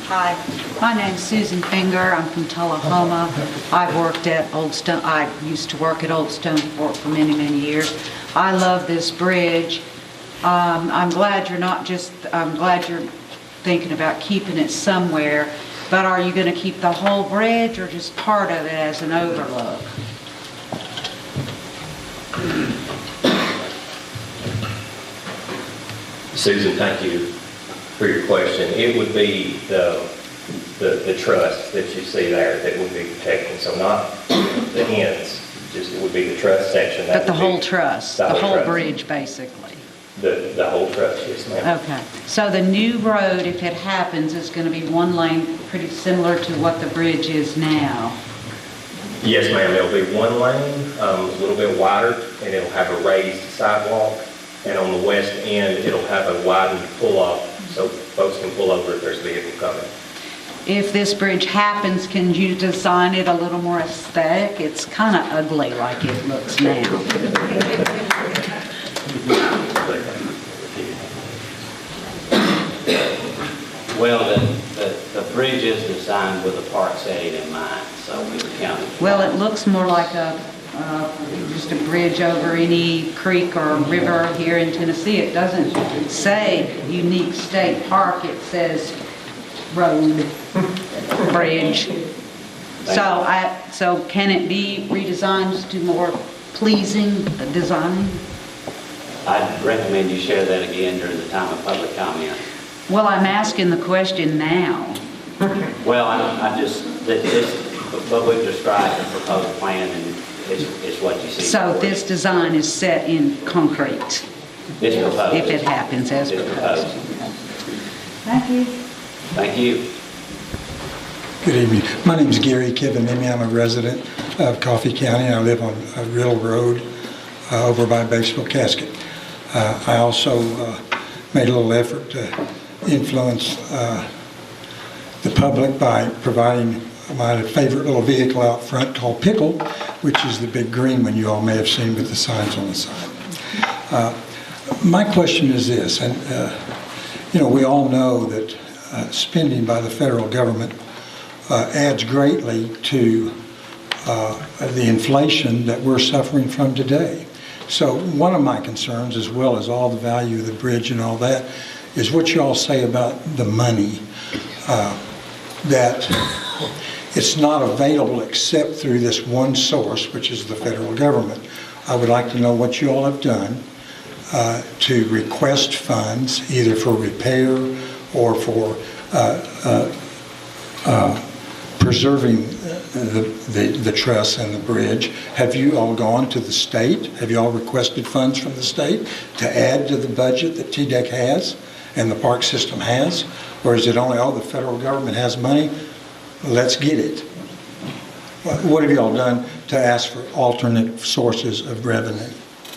Hi, my name's Susan Finger. I'm from Tullahoma. I've worked at Old Stone. I used to work at Old Stone Fort for many, many years. I love this bridge. I'm glad you're thinking about keeping it somewhere, but are you going to keep the whole bridge or just part of it as an overlook? Susan, thank you for your question. It would be the truss that you see there that would be protected, so not the ends, just it would be the truss section. But the whole truss, the whole truss. Bridge, basically. The whole truss, yes, ma'am. Okay, so the new road, if it happens, is going to be one lane, pretty similar to what the bridge is now. Yes, ma'am, it'll be one lane, a little bit wider, and it'll have a raised sidewalk. And on the west end, it'll have a widened pull-off, so folks can pull over if there's a vehicle coming. If this bridge happens, can you design it a little more aesthetic? It's kind of ugly like it looks now. Well, the bridge is designed with a park setting in mind, so we counted. Well, it looks more like just a bridge over any creek or river here in Tennessee. It doesn't say Unique State Park, it says road, bridge. So can it be redesigned to more pleasing design? I'd recommend you share that again during the time of public comment. Well, I'm asking the question now. Well, what we've described, the proposed plan, and is what you see. So this design is set in concrete, It's proposed. if it happens as It's proposed. proposed. Thank you. Thank you. Good evening. My name is Gary Kivanimi. I'm a resident of Coffee County. I live on Riddle Road over by Batesville Casket. I also made a little effort to influence the public by providing my favorite little vehicle out front called Pickle, which is the big green one you all may have seen with the signs on the side. My question is this, and we all know that spending by the federal government adds greatly to the inflation that we're suffering from today. So one of my concerns, as well as all the value of the bridge and all that, is what you all say about the money, that it's not available except through this one source, which is the federal government. I would like to know what you all have done to request funds, either for repair or for preserving the truss and the bridge. Have you all gone to the state? Have you all requested funds from the state to add to the budget that TDEC has and the park system has? Or is it only, oh, the federal government has money, let's get it? What have you all done to ask for alternate sources of revenue?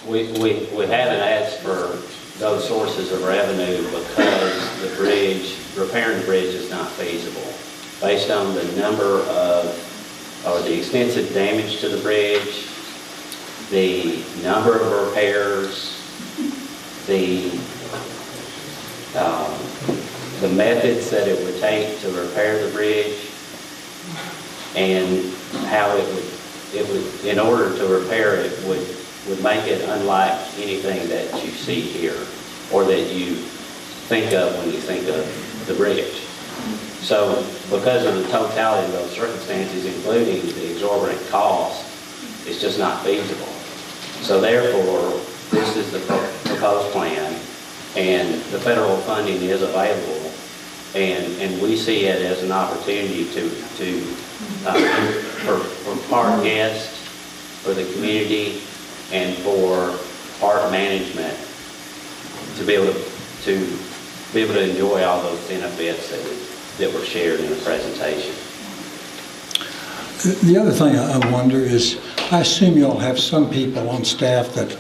We haven't asked for those sources of revenue because the bridge, repairing the bridge is not feasible. Based on the number of, or the extensive damage to the bridge, the number of repairs, the methods that it would take to repair the bridge, and how it would, in order to repair it, would make it unlike anything that you see here or that you think of when you think of the bridge. So because of the totality of those circumstances, including the exorbitant cost, it's just not feasible. So therefore, this is the proposed plan, and the federal funding is available, and we see it as an opportunity for park guests, for the community, and for park management to be able to enjoy all those benefits that were shared in the presentation. The other thing I wonder is, I assume you all have some people on staff that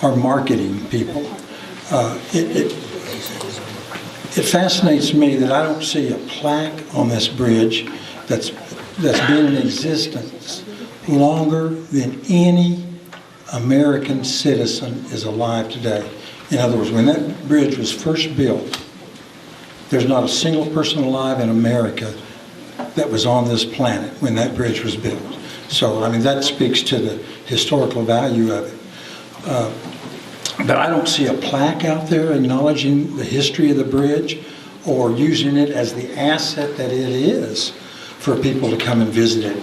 are marketing people. It fascinates me that I don't see a plaque on this bridge that's been in existence longer than any American citizen is alive today. In other words, when that bridge was first built, there's not a single person alive in America that was on this planet when that bridge was built. So, I mean, that speaks to the historical value of it. But I don't see a plaque out there acknowledging the history of the bridge or using it as the asset that it is for people to come and visit it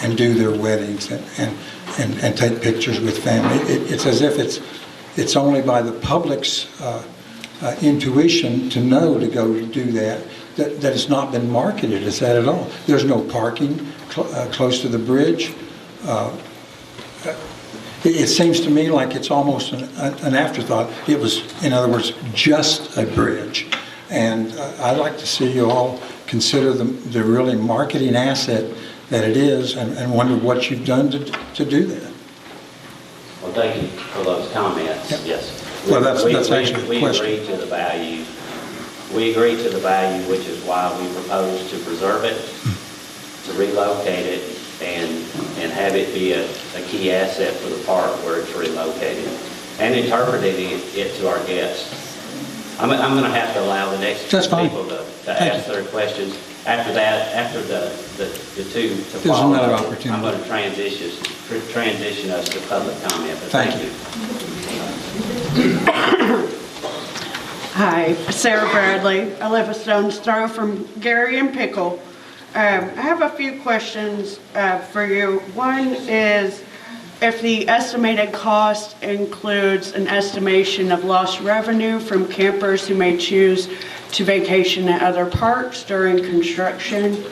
and do their weddings and take pictures with family. It's as if it's only by the public's intuition to know to go do that it's not been marketed as that at all. There's no parking close to the bridge. It seems to me like it's almost an afterthought. It was, in other words, just a bridge. And I'd like to see you all consider the really marketing asset that it is, and wonder what you've done to do that. Well, thank you for those comments. Yep. Yes. Well, that's actually a question. We agree to the value. We agree to the value, which is why we propose to preserve it, to relocate it, and have it be a key asset for the park where it's relocated, and interpreting it to our guests. I'm going to have to allow the next people to ask their questions. After that, after the two to follow, another opportunity. I'm going to transition us to public comment. But thank you. Hi, Sarah Bradley. I live a stone's throw from Gary and Pickle. I have a few questions for you. One is if the estimated cost includes an estimation of lost revenue from campers who may choose to vacation at other parks during construction.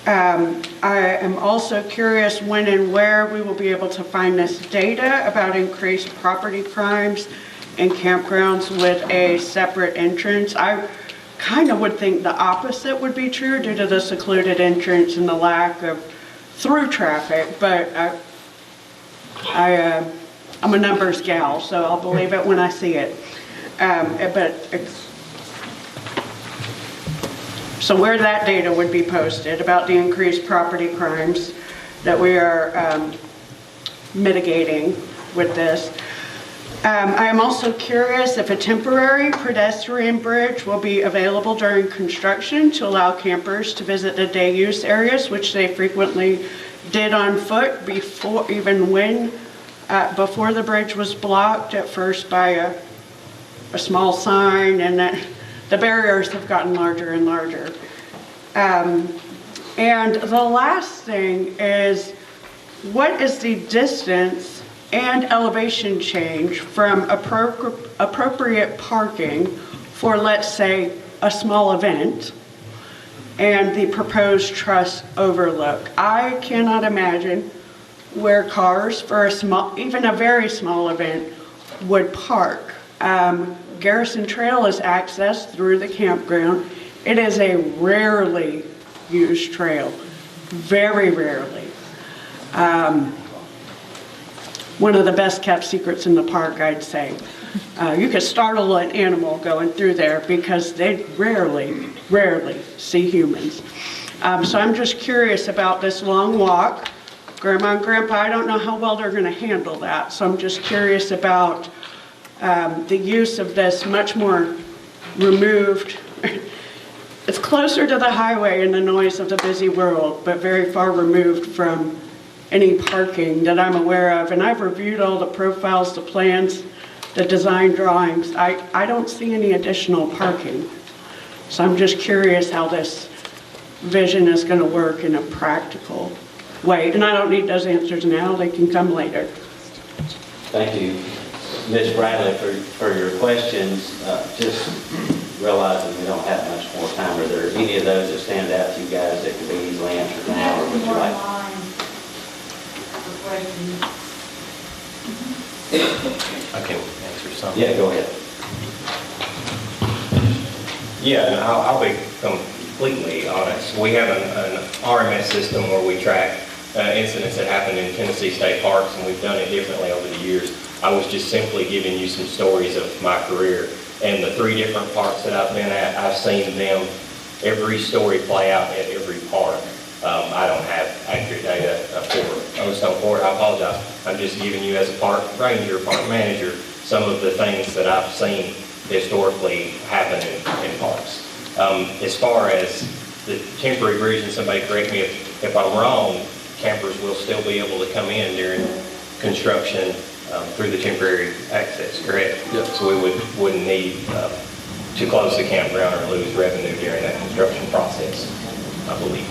I am also curious when and where we will be able to find this data about increased property crimes in campgrounds with a separate entrance. I kind of would think the opposite would be true due to the secluded entrance and the lack of through traffic, but I'm a numbers gal, so I'll believe it when I see it. So where that data would be posted about the increased property crimes that we are mitigating with this. I am also curious if a temporary pedestrian bridge will be available during construction to allow campers to visit the day use areas, which they frequently did on foot before the bridge was blocked at first by a small sign, and that the barriers have gotten larger and larger. And the last thing is, what is the distance and elevation change from appropriate parking for, let's say, a small event and the proposed truss overlook. I cannot imagine where cars for a small, even a very small event would park. Garrison Trail is accessed through the campground. It is a rarely used trail, very rarely. One of the best kept secrets in the park, I'd say. You could startle an animal going through there because they rarely see humans. So I'm just curious about this long walk. Grandma and Grandpa, I don't know how well they're going to handle that, so I'm just curious about the use of this much more removed. It's closer to the highway and the noise of the busy world, but very far removed from any parking that I'm aware of. And I've reviewed all the profiles, the plans, the design drawings. I don't see any additional parking. So I'm just curious how this vision is going to work in a practical way. And I don't need those answers now, they can come later. Thank you, Ms. Bradley, for your questions. Just realizing we don't have much more time, are there any of those that stand out to you guys that could be easily answered now, or would you like? I can answer some. Yeah, go ahead. Yeah, and I'll be completely honest. We have an RMS system where we track incidents that happen in Tennessee state parks, and we've done it differently over the years. I was just simply giving you some stories of my career. And the 3 different parks that I've been at, I've seen them, every story play out at every park. I don't have accurate data for Oldstone Fort. I apologize. I'm just giving you, as a park ranger, park manager, some of the things that I've seen historically happen in parks. As far as the temporary bridge, and somebody correct me if I'm wrong, campers will still be able to come in during construction through the temporary access, correct? Yep. So we wouldn't need to close the campground or lose revenue during that construction process, I believe.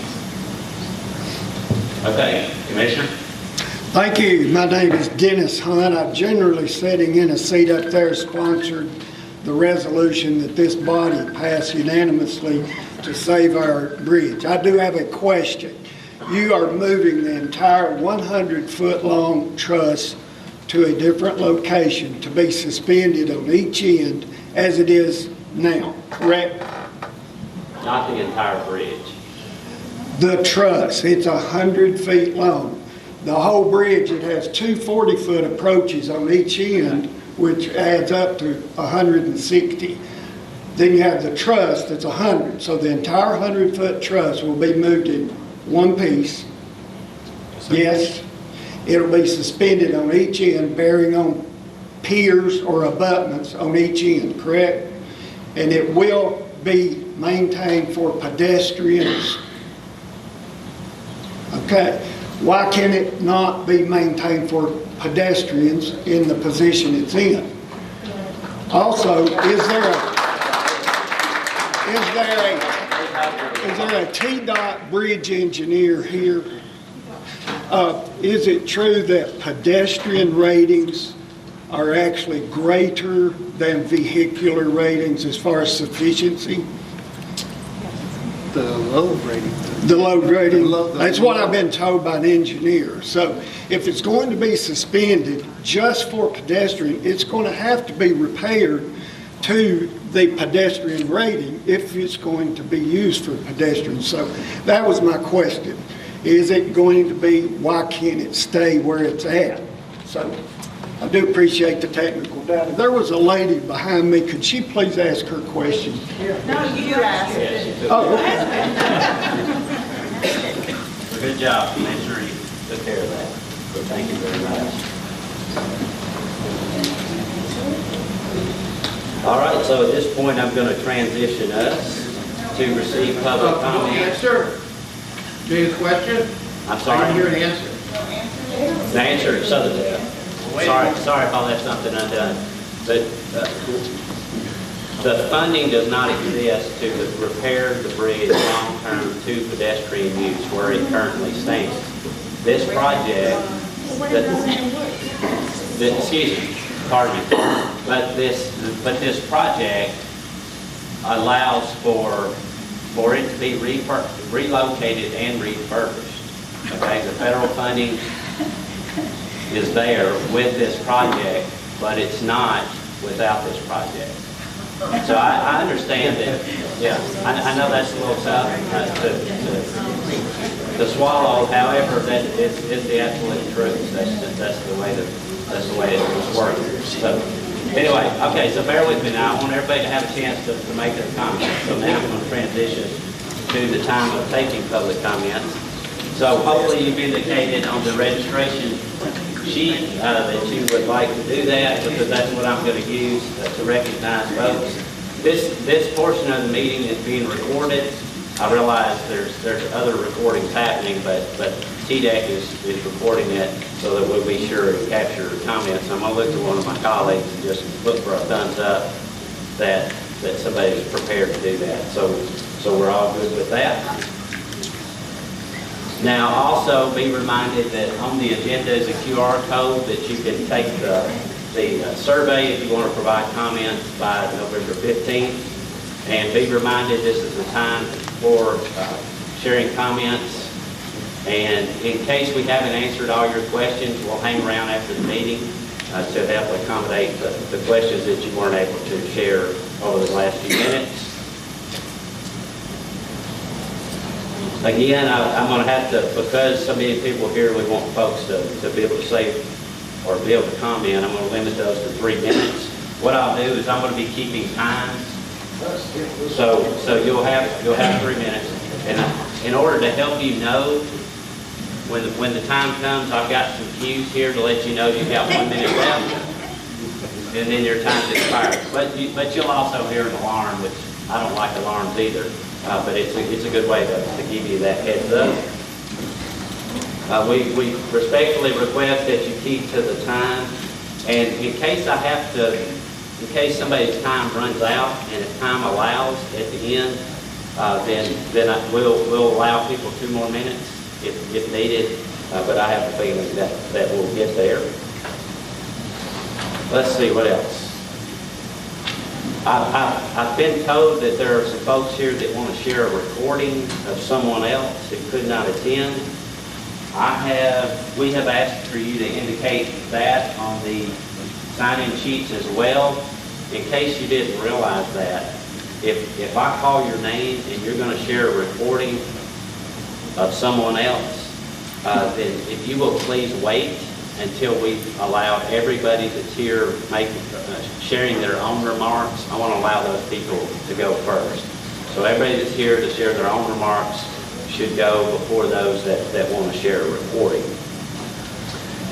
Okay, Commissioner? Thank you. My name is Dennis Hunt. I'm generally sitting in a seat up there, sponsored the resolution that this body passed unanimously to save our bridge. I do have a question. You are moving the entire 100-foot-long truss to a different location to be suspended on each end as it is now, correct? Not the entire bridge. The truss, it's 100 feet long. The whole bridge, it has 2 40-foot approaches on each end, which adds up to 160. Then you have the truss that's 100. So the entire 100-foot truss will be moved in one piece. Yes. It'll be suspended on each end, bearing on piers or abutments on each end, correct? And it will be maintained for pedestrians. Okay. Why can it not be maintained for pedestrians in the position it's in? Also, is there a TDOT bridge engineer here? Is it true that pedestrian ratings are actually greater than vehicular ratings as far as sufficiency? The load rating. The load rating? That's what I've been told by an engineer. So if it's going to be suspended just for pedestrian, it's going to have to be repaired to the pedestrian rating if it's going to be used for pedestrians. So that was my question. Is it going to be, why can't it stay where it's at? So I do appreciate the technical data. There was a lady behind me. Could she please ask her question? No, you asked it. Oh, okay. Good job, Commissioner. You took care of that. So thank you very much. All right, so at this point, I'm going to transition us to receive public comment. Answer Jay's question? I'm sorry? I didn't hear an answer. The answer is Southern. Sorry if I left something undone. But the funding does not exist to repair the bridge long-term to pedestrian use where it currently stands. This project, excuse me, pardon me, but this project allows for for it to be relocated and refurbished. Okay, the federal funding is there with this project, but it's not without this project. So I understand that, yeah, I know that's a little tough to swallow. However, that is the absolute truth. That's the way it works. So anyway, okay, so bear with me now. I want everybody to have a chance to make their comments. So now I'm going to transition to the time of taking public comments. So hopefully you've indicated on the registration sheet that you would like to do that, because that's what I'm going to use to recognize folks. This portion of the meeting is being recorded. I realize there's other recordings happening, but TDEC is recording it so that we'll be sure to capture comments. I'm going to look to one of my colleagues and just look for a thumbs up that somebody's prepared to do that. So we're all good with that. Now, also be reminded that on the agenda is a QR code that you can take the survey if you want to provide comments by November 15th. And be reminded this is the time for sharing comments. And in case we haven't answered all your questions, we'll hang around after the meeting to help accommodate the questions that you weren't able to share over the last few minutes. Again, I'm going to have to, because so many people here, we want folks to be able to say or be able to comment. I'm going to limit those to 3 minutes. What I'll do is I'm going to be keeping time. So you'll have 3 minutes. And in order to help you know when the time comes, I've got some cues here to let you know you've got 1 minute left, and then your time's expired. But you'll also hear an alarm, which I don't like alarms either. But it's a good way to give you that heads up. We respectfully request that you keep to the time. And in case somebody's time runs out, and if time allows at the end, then we'll allow people 2 more minutes if needed. But I have a feeling that we'll get there. Let's see what else. I've been told that there are some folks here that want to share a recording of someone else who could not attend. We have asked for you to indicate that on the sign-in sheets as well. In case you didn't realize that, if I call your name and you're going to share a recording of someone else, then if you will please wait until we've allowed everybody that's here sharing their own remarks. I want to allow those people to go first. So everybody that's here to share their own remarks should go before those that want to share a recording.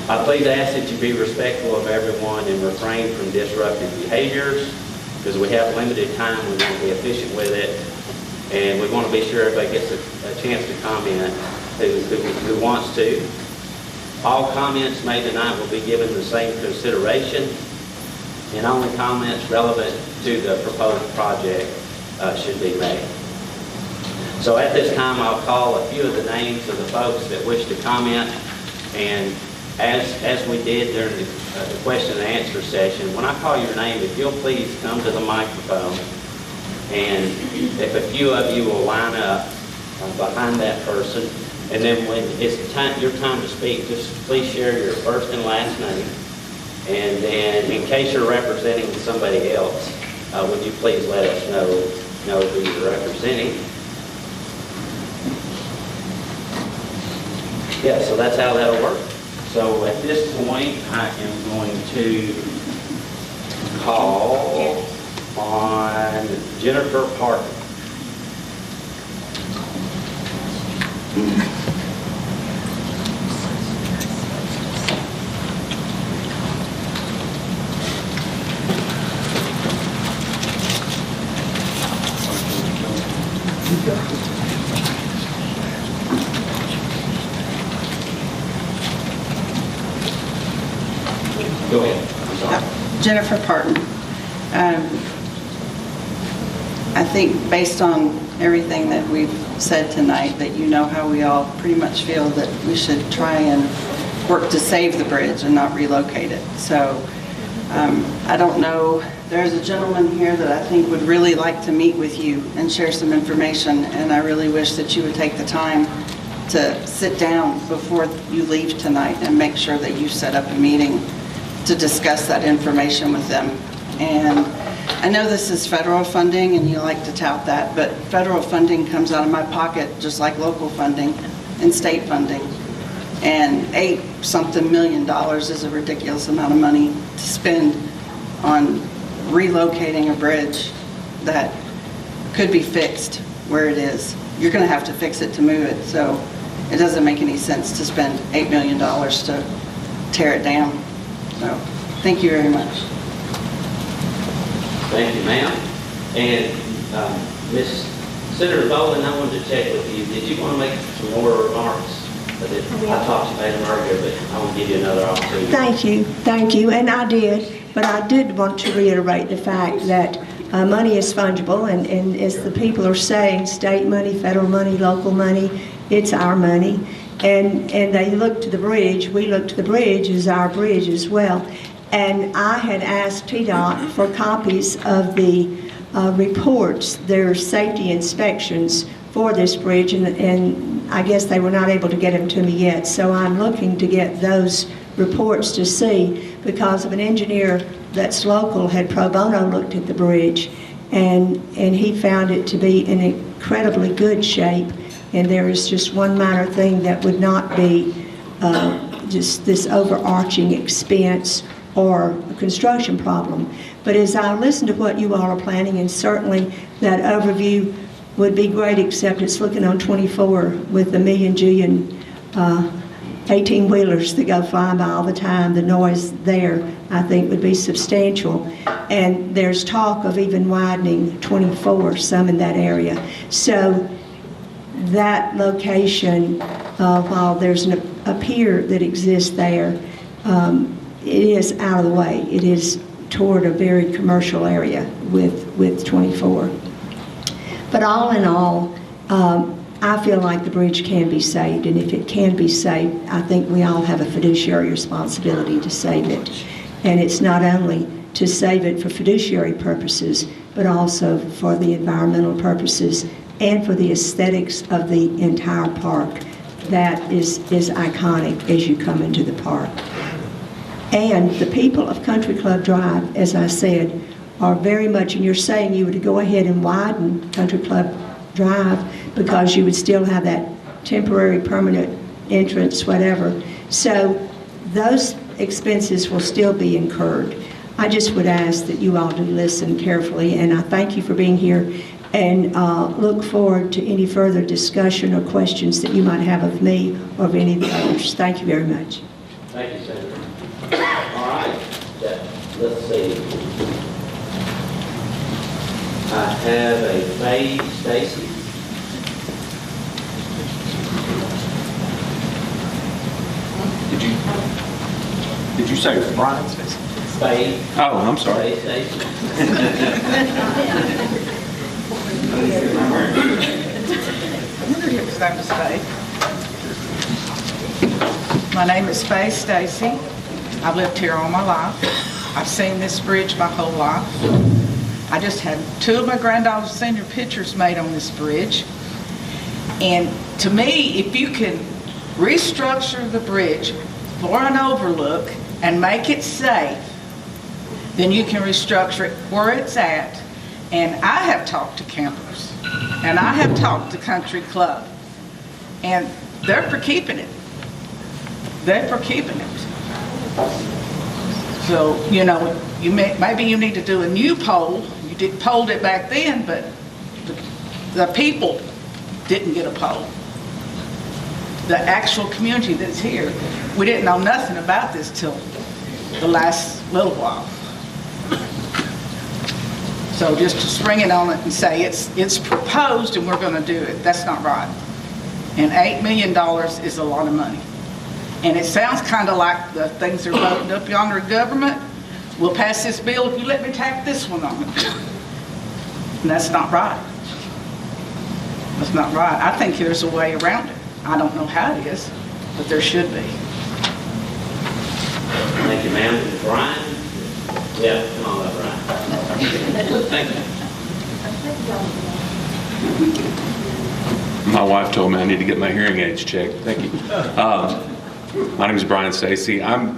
I please ask that you be respectful of everyone and refrain from disruptive behaviors, because we have limited time. We want to be efficient with it, and we want to be sure everybody gets a chance to comment who wants to. All comments made tonight will be given the same consideration, and only comments relevant to the proposed project should be made. So at this time, I'll call a few of the names of the folks that wish to comment, and as we did during the question and answer session, when I call your name, if you'll please come to the microphone, and if a few of you will line up behind that person, and then when it's your time to speak, just please share your first and last name. And then in case you're representing somebody else, would you please let us know who you're representing? Yeah, so that's how that'll work. So at this point, I am going to call on Jennifer Parker. Go ahead. I'm sorry. Jennifer Parton. I think based on everything that we've said tonight, that you know how we all pretty much feel that we should try and work to save the bridge and not relocate it. So I don't know, there's a gentleman here that I think would really like to meet with you and share some information, and I really wish that you would take the time to sit down before you leave tonight and make sure that you set up a meeting to discuss that information with them. And I know this is federal funding and you like to tout that, but federal funding comes out of my pocket just like local funding and state funding. And $8-something million is a ridiculous amount of money to spend on relocating a bridge that could be fixed where it is. You're going to have to fix it to move it, so it doesn't make any sense to spend $8 million to tear it down. So, thank you very much. Thank you, ma'am. And Ms. Senator Boland, I wanted to check with you. Did you want to make some more remarks? I thought you made them earlier, but I want to give you another opportunity. Thank you, and I did, but I did want to reiterate the fact that money is fungible, and as the people are saying, state money, federal money, local money, it's our money, and they look to the bridge, we look to the bridge as our bridge as well. And I had asked TDOT for copies of the reports, their safety inspections for this bridge, and I guess they were not able to get them to me yet. So I'm looking to get those reports to see, because of an engineer that's local had pro bono looked at the bridge, and he found it to be in incredibly good shape, and there is just one minor thing that would not be just this overarching expense or a construction problem. But as I listen to what you all are planning, and certainly that overview would be great, except it's looking on 24 with a million jillion 18-wheelers that go flying by all the time. The noise there, I think, would be substantial. And there's talk of even widening 24, some in that area. So that location, while there's a pier that exists there, it is out of the way. It is toward a very commercial area with 24. But all in all, I feel like the bridge can be saved, and if it can be saved, I think we all have a fiduciary responsibility to save it. And it's not only to save it for fiduciary purposes, but also for the environmental purposes and for the aesthetics of the entire park. That is iconic as you come into the park. And the people of Country Club Drive, as I said, are very much, and you're saying you would go ahead and widen Country Club Drive because you would still have that temporary permanent entrance, whatever. So those expenses will still be incurred. I just would ask that you all do listen carefully, and I thank you for being here, and look forward to any further discussion or questions that you might have of me or of any of the others. Thank you very much. Thank you, Senator. All right, let's see. I have a Faye Stacy. Did you say Brian Stacy? Faye. Oh, I'm sorry. Faye Stacy. My name is Faye Stacy. I've lived here all my life. I've seen this bridge my whole life. I just had 2 of my granddaughters' senior pictures made on this bridge. And to me, if you can restructure the bridge for an overlook and make it safe, then you can restructure it where it's at. And I have talked to campers, and I have talked to Country Club, and they're for keeping it. They're for keeping it. So, you know, maybe you need to do a new poll. You polled it back then, but the people didn't get a poll. The actual community that's here, we didn't know nothing about this till the last little while. So just to spring it on it and say it's proposed and we're going to do it, that's not right. And $8 million is a lot of money. And it sounds kind of like the things they're voting up yonder in government. We'll pass this bill if you let me tack this one on it. And that's not right. That's not right. I think there's a way around it. I don't know how it is, but there should be. Thank you, ma'am. Brian? Yeah, come on up, Ryan. Thank you. My wife told me I need to get my hearing aids checked. Thank you. My name is Brian Stacy. I'm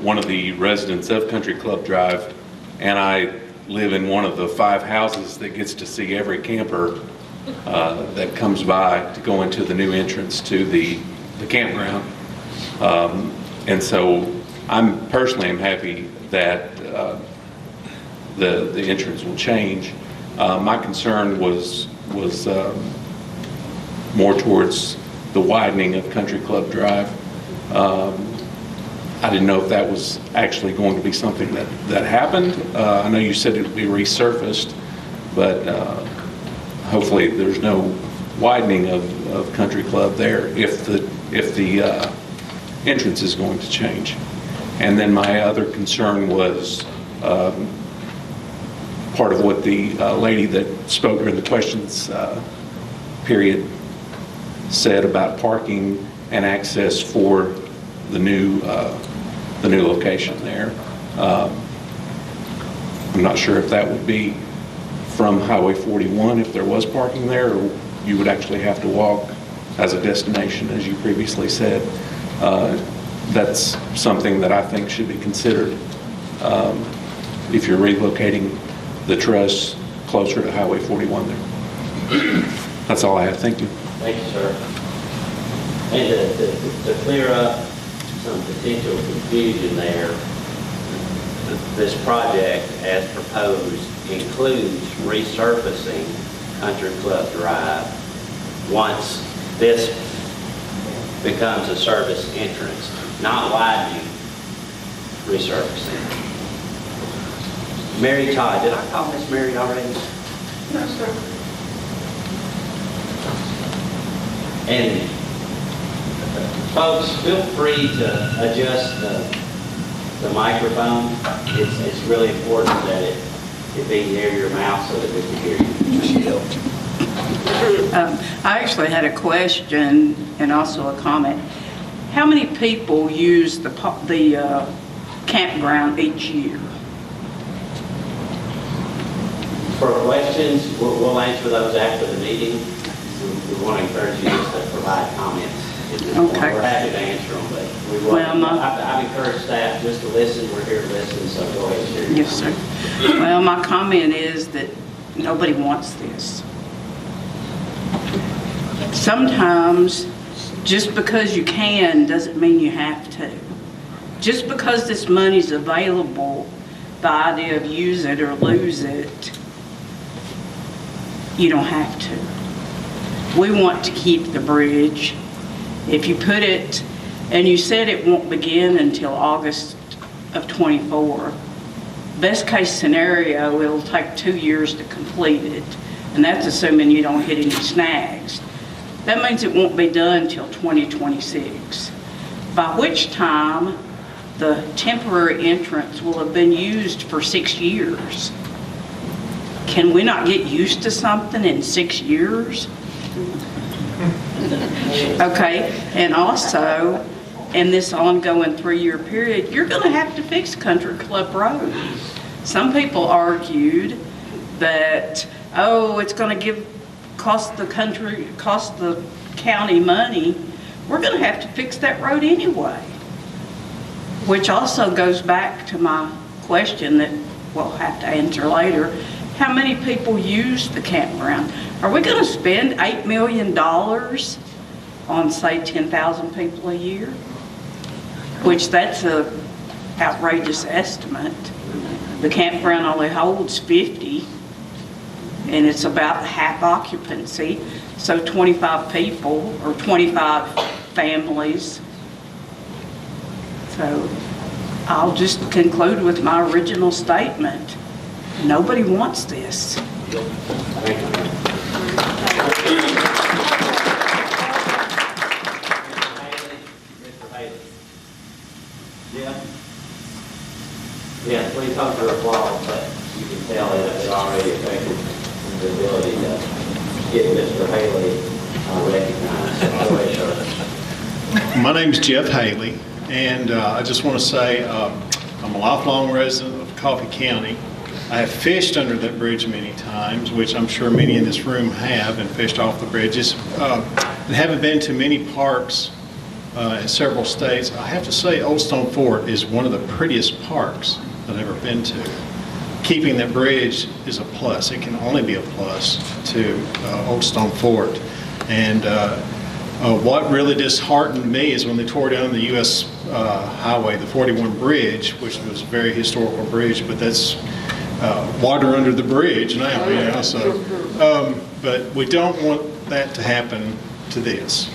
one of the residents of Country Club Drive, and I live in one of the 5 houses that gets to see every camper that comes by to go into the new entrance to the campground. And so I'm personally am happy that the entrance will change. My concern was more towards the widening of Country Club Drive. I didn't know if that was actually going to be something that happened. I know you said it would be resurfaced, but hopefully there's no widening of Country Club there if the entrance is going to change. And then my other concern was part of what the lady that spoke during the questions period said about parking and access for the new location there. I'm not sure if that would be from Highway 41 if there was parking there, or you would actually have to walk as a destination, as you previously said. That's something that I think should be considered if you're relocating the truss closer to Highway 41 there. That's all I have. Thank you. Thank you, sir. And to clear up some potential confusion there, this project, as proposed, includes resurfacing Country Club Drive once this becomes a service entrance, not widening, resurfacing. Mary Todd, did I call Miss Mary already? No, sir. And folks, feel free to adjust the microphone. It's really important that it be near your mouth so that we can hear you. I actually had a question and also a comment. How many people use the campground each year? For questions, we'll answer those after the meeting. We want to encourage you just to provide comments. Okay. We're happy to answer them, but we will. I've encouraged staff just to listen. We're here to listen, so go ahead and share your Yes, sir. Well, my comment is that nobody wants this. Sometimes, just because you can doesn't mean you have to. Just because this money's available, the idea of use it or lose it, you don't have to. We want to keep the bridge. If you put it, and you said it won't begin until August of '24, best case scenario, it'll take 2 years to complete it, and that's assuming you don't hit any snags. That means it won't be done until 2026, by which time the temporary entrance will have been used for 6 years. Can we not get used to something in 6 years? Okay, and also, in this ongoing 3-year period, you're going to have to fix Country Club Road. Some people argued that, oh, it's going to cost the county money. We're going to have to fix that road anyway. Which also goes back to my question that we'll have to answer later. How many people use the campground? Are we going to spend $8 million on, say, 10,000 people a year? Which that's a outrageous estimate. The campground only holds 50, and it's about half occupancy. So 25 people or 25 families. So I'll just conclude with my original statement. Nobody wants this. Yeah, please hold your applause, but you can tell it already affected the ability to get Mr. Haley recognized. Go ahead, sir. My name is Jeff Haley, and I just want to say I'm a lifelong resident of Coffee County. I have fished under that bridge many times, which I'm sure many in this room have, and fished off the bridges. And haven't been to many parks in several states. I have to say Old Stone Fort is one of the prettiest parks that I've ever been to. Keeping that bridge is a plus. It can only be a plus to Old Stone Fort. And what really disheartened me is when they tore down the U.S. highway, the 41 bridge, which was a very historical bridge, but that's water under the bridge now, you know, so. But we don't want that to happen to this.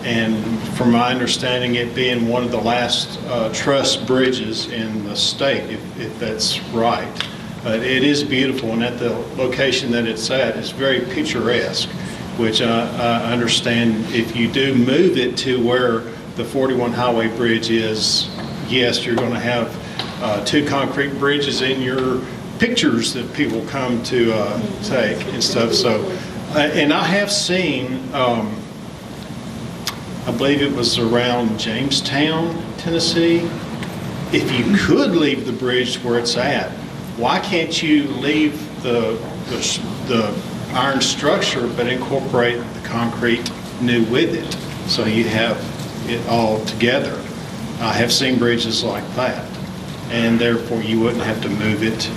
And from my understanding, it being one of the last truss bridges in the state, if that's right. But it is beautiful, and at the location that it's at, it's very picturesque, which I understand if you do move it to where the 41 highway bridge is, yes, you're going to have 2 concrete bridges in your pictures that people come to take and stuff. So, and I have seen, I believe it was around Jamestown, Tennessee. If you could leave the bridge where it's at, why can't you leave the iron structure but incorporate the concrete new with it so you have it all together? I have seen bridges like that, and therefore you wouldn't have to move it.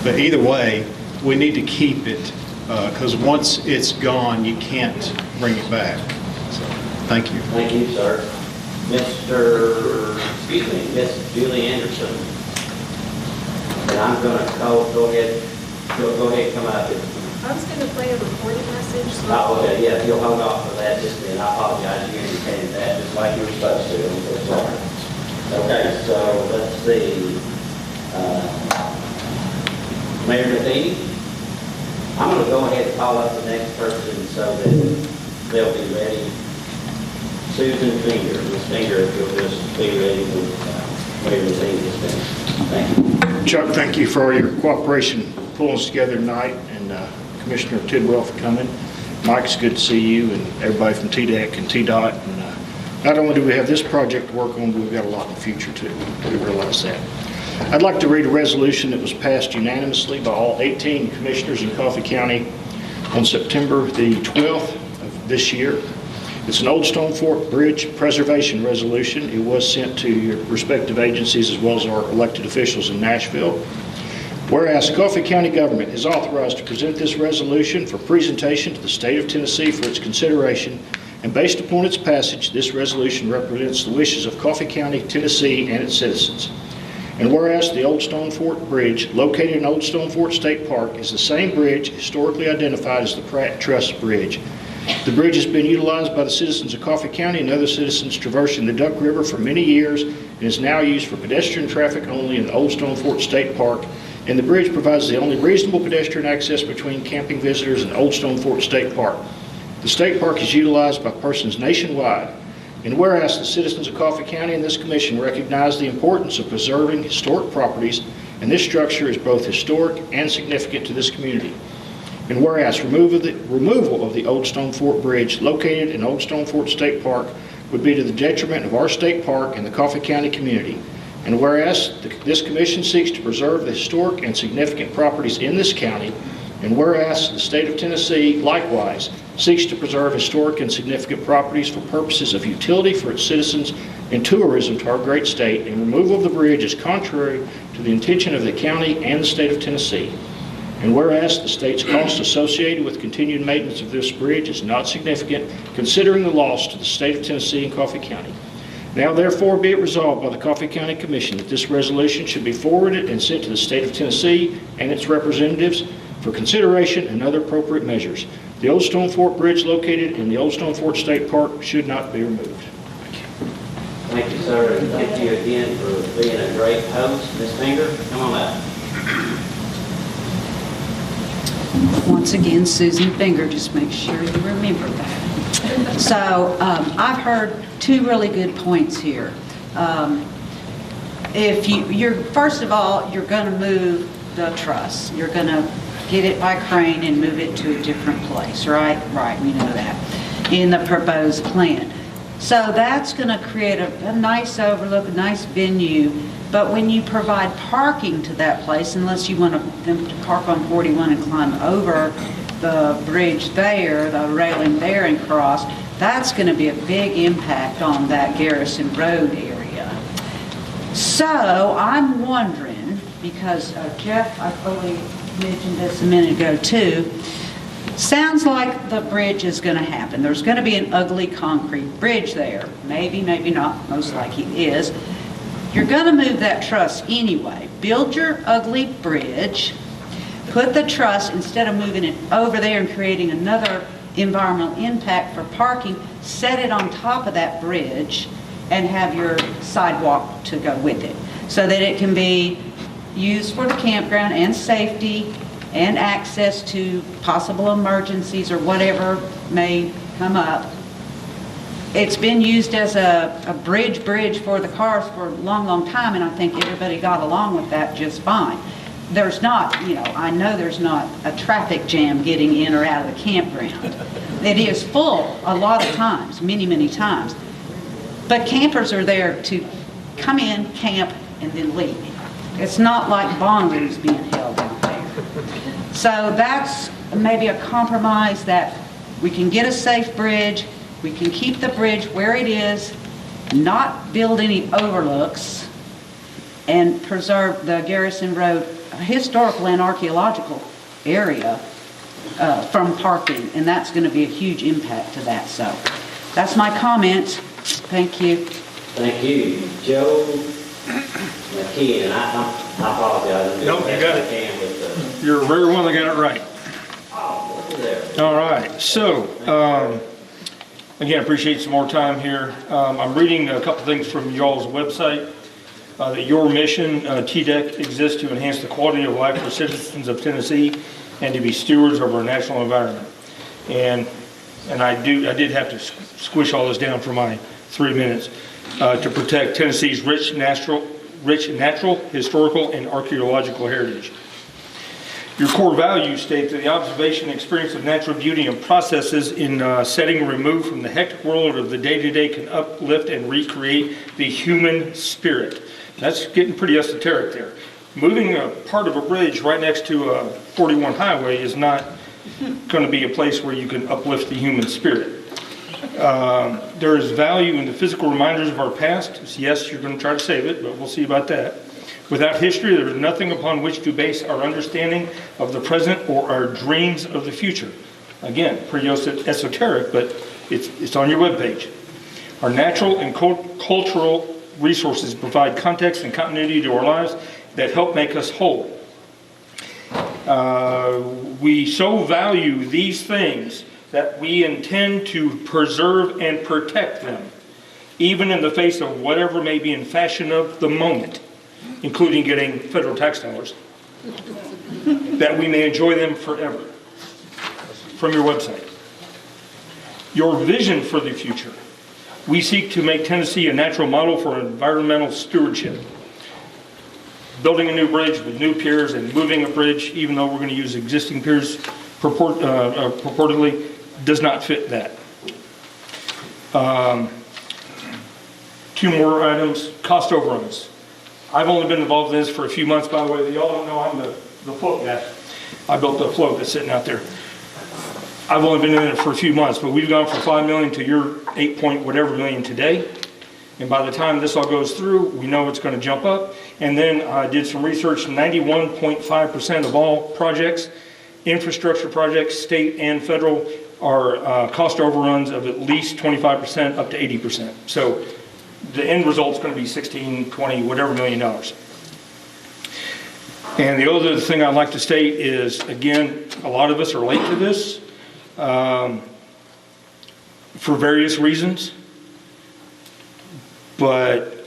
But either way, we need to keep it because once it's gone, you can't bring it back. So, thank you. Thank you, sir. Miss Julie Anderson. And I'm going to go ahead and come out here. I was going to play a recorded message. So Oh, okay, yeah, you'll hold off for that just a minute. I apologize, you indicated that just like you were supposed to. I'm so sorry. Okay, so let's see. Mayor Matheny, I'm going to go ahead and call up the next person so that they'll be ready. Susan Finger, Ms. Finger, if you'll just be ready when Mayor Matheny is finished. Thank you. Chuck, thank you for your cooperation pulling us together tonight, and Commissioner Tidwell for coming. Mike, it's good to see you, and everybody from TDEC and TDOT. And not only do we have this project to work on, but we've got a lot in the future too. We realize that. I'd like to read a resolution that was passed unanimously by all 18 commissioners in Coffee County on September the 12th of this year. It's an Old Stone Fort Bridge Preservation Resolution. It was sent to your respective agencies as well as our elected officials in Nashville. Whereas Coffee County government is authorized to present this resolution for presentation to the state of Tennessee for its consideration, and based upon its passage, this resolution represents the wishes of Coffee County, Tennessee, and its citizens. And whereas the Old Stone Fort Bridge, located in Old Stone Fort State Park, is the same bridge historically identified as the Pratt Truss Bridge. The bridge has been utilized by the citizens of Coffee County and other citizens traversing the Duck River for many years and is now used for pedestrian traffic only in Old Stone Fort State Park. And the bridge provides the only reasonable pedestrian access between camping visitors and Old Stone Fort State Park. The state park is utilized by persons nationwide. And whereas the citizens of Coffee County and this commission recognize the importance of preserving historic properties, and this structure is both historic and significant to this community. And whereas removal of the Old Stone Fort Bridge located in Old Stone Fort State Park would be to the detriment of our state park and the Coffee County community. And whereas this commission seeks to preserve the historic and significant properties in this county, and whereas the state of Tennessee likewise seeks to preserve historic and significant properties for purposes of utility for its citizens and tourism to our great state, and removal of the bridge is contrary to the intention of the county and the state of Tennessee. And whereas the state's cost associated with continued maintenance of this bridge is not significant, considering the loss to the state of Tennessee and Coffee County. Now therefore be it resolved by the Coffee County Commission that this resolution should be forwarded and sent to the state of Tennessee and its representatives for consideration and other appropriate measures. The Old Stone Fort Bridge located in the Old Stone Fort State Park should not be removed. Thank you, sir, and thank you again for being a great host. Ms. Finger, come on up. Once again, Susan Finger, just make sure you remember that. So I've heard two really good points here. If you're first of all, you're going to move the truss. You're going to get it by crane and move it to a different place, right? Right, we know that in the proposed plan. So that's going to create a nice overlook, a nice venue. But when you provide parking to that place, unless you want them to park on 41 and climb over the bridge there, the railing there and cross, that's going to be a big impact on that Garrison Road area. So I'm wondering, because Jeff, I fully mentioned this a minute ago too, sounds like the bridge is going to happen. There's going to be an ugly concrete bridge there. Maybe, maybe not, most likely is. You're going to move that truss anyway. Build your ugly bridge, put the truss, instead of moving it over there and creating another environmental impact for parking, set it on top of that bridge and have your sidewalk to go with it, so that it can be used for the campground and safety and access to possible emergencies or whatever may come up. It's been used as a bridge for the cars for a long, long time, and I think everybody got along with that just fine. There's not, I know there's not a traffic jam getting in or out of the campground. It is full a lot of times, many, many times. But campers are there to come in, camp, and then leave. It's not like bongaroos being held out there. So that's maybe a compromise, that we can get a safe bridge, we can keep the bridge where it is, not build any overlooks, and preserve the Garrison Road historical and archaeological area from parking, and that's going to be a huge impact to that. So that's my comments. Thank you. Thank you. Joe McKeon, I apologize. Nope, you got it. You're a rare one that got it right. All right, so again, appreciate some more time here. I'm reading a couple things from y'all's website. That your mission, TDEC, exists to enhance the quality of life for citizens of Tennessee and to be stewards of our natural environment. And I did have to squish all this down for my 3 minutes, to protect Tennessee's rich natural, historical, and archaeological heritage. Your core values state that the observation and experience of natural beauty and processes in setting removed from the hectic world of the day-to-day can uplift and recreate the human spirit. That's getting pretty esoteric there. Moving a part of a bridge right next to a 41 highway is not going to be a place where you can uplift the human spirit. There is value in the physical reminders of our past. Yes, you're going to try to save it, but we'll see about that. Without history, there is nothing upon which to base our understanding of the present or our dreams of the future. Again, pretty esoteric, but it's on your webpage. Our natural and cultural resources provide context and continuity to our lives that help make us whole. We so value these things that we intend to preserve and protect them, even in the face of whatever may be in fashion of the moment, including getting federal tax dollars, that we may enjoy them forever. From your website. Your vision for the future. We seek to make Tennessee a natural model for environmental stewardship. Building a new bridge with new piers and moving a bridge, even though we're going to use existing piers purportedly, does not fit that. 2 more items. Cost overruns. I've only been involved in this for a few months, by the way. Y'all don't know I'm the float guy. I built the float that's sitting out there. I've only been in it for a few months, but we've gone from $5 million to your 8 point whatever million today. And by the time this all goes through, we know it's going to jump up. And then I did some research. 91.5% of all projects, infrastructure projects, state and federal, are cost overruns of at least 25% up to 80%. So the end result is going to be 16, 20, whatever $million. And the other thing I'd like to state is, again, a lot of us are late to this. For various reasons, but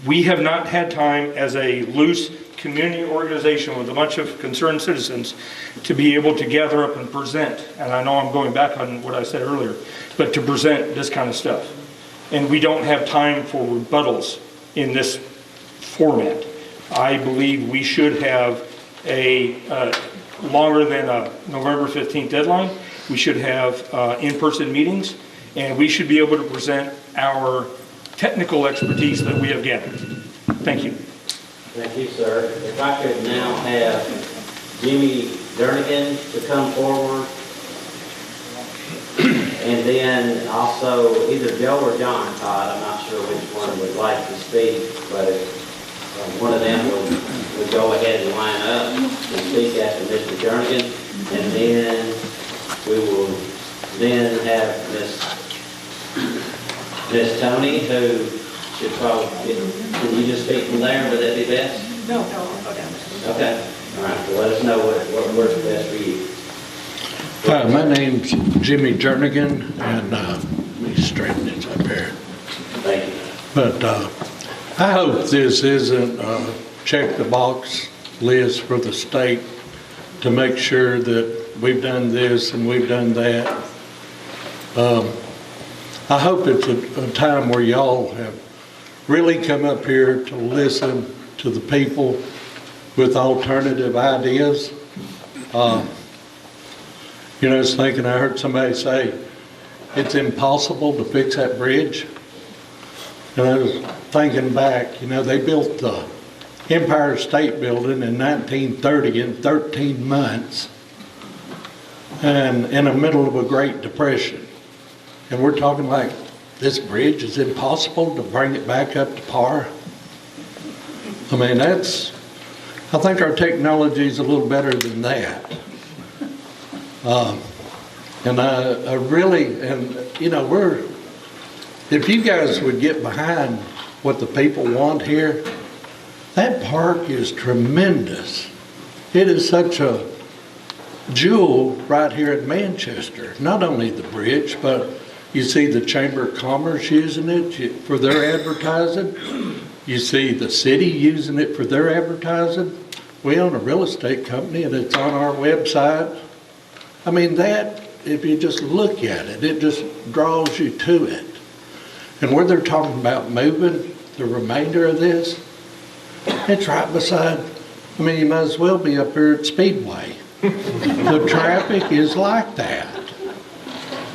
we have not had time as a loose community organization with a bunch of concerned citizens to be able to gather up and present, and I know I'm going back on what I said earlier, but to present this kind of stuff. And we don't have time for rebuttals in this format. I believe we should have a longer than a November 15th deadline. We should have in-person meetings, and we should be able to present our technical expertise that we have gathered. Thank you. Thank you, sir. If I could now have Jimmy Jernigan to come forward. And then also either Joe or John Todd, I'm not sure which one would like to speak, but if one of them would go ahead and line up and speak after Mr. Jernigan. And then we will then have Miss Tony, who should probably, can you just speak from there? Would that be best? No, I'll go down. Okay. All right. Well, let us know what works best for you. Hi, my name's Jimmy Jernigan, and let me straighten this up here. Thank you. But I hope this isn't a check-the-box list for the state to make sure that we've done this and we've done that. I hope it's a time where y'all have really come up here to listen to the people with alternative ideas. You know, I was thinking, I heard somebody say, it's impossible to fix that bridge. And I was thinking back, you know, they built the Empire State Building in 1930 in 13 months and in the middle of a Great Depression. And we're talking like this bridge is impossible to bring it back up to par. I mean, I think our technology is a little better than that. And I really, and you know, if you guys would get behind what the people want here, that park is tremendous. It is such a jewel right here in Manchester. Not only the bridge, but you see the Chamber of Commerce using it for their advertising. You see the city using it for their advertising. We own a real estate company and it's on our website. I mean, that, if you just look at it, it just draws you to it. And where they're talking about moving the remainder of this, it's right beside, I mean, you might as well be up here at Speedway. The traffic is like that.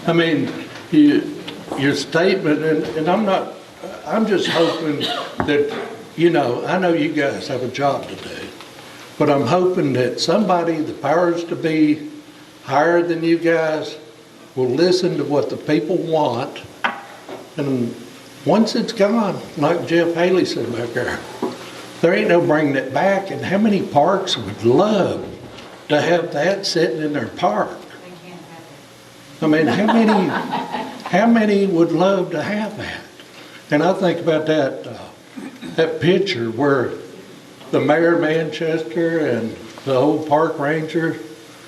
I mean, your statement, and I'm just hoping that, you know, I know you guys have a job to do, but I'm hoping that somebody, the powers to be higher than you guys, will listen to what the people want, and once it's gone, like Jeff Haley said back there ain't no bringing it back. And how many parks would love to have that sitting in their park? I mean, how many would love to have that? And I think about that picture where the mayor of Manchester and the old park ranger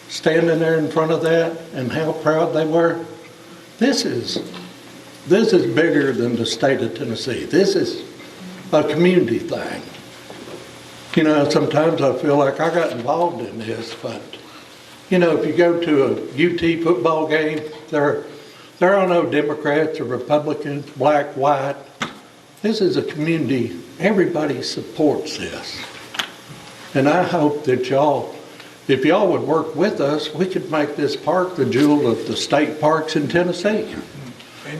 standing there in front of that and how proud they were. This is bigger than the state of Tennessee. This is a community thing. You know, sometimes I feel like I got involved in this, but, you know, if you go to a UT football game, there are no Democrats or Republicans, black, white. This is a community. Everybody supports this. And I hope that if y'all would work with us, we could make this park the jewel of the state parks in Tennessee.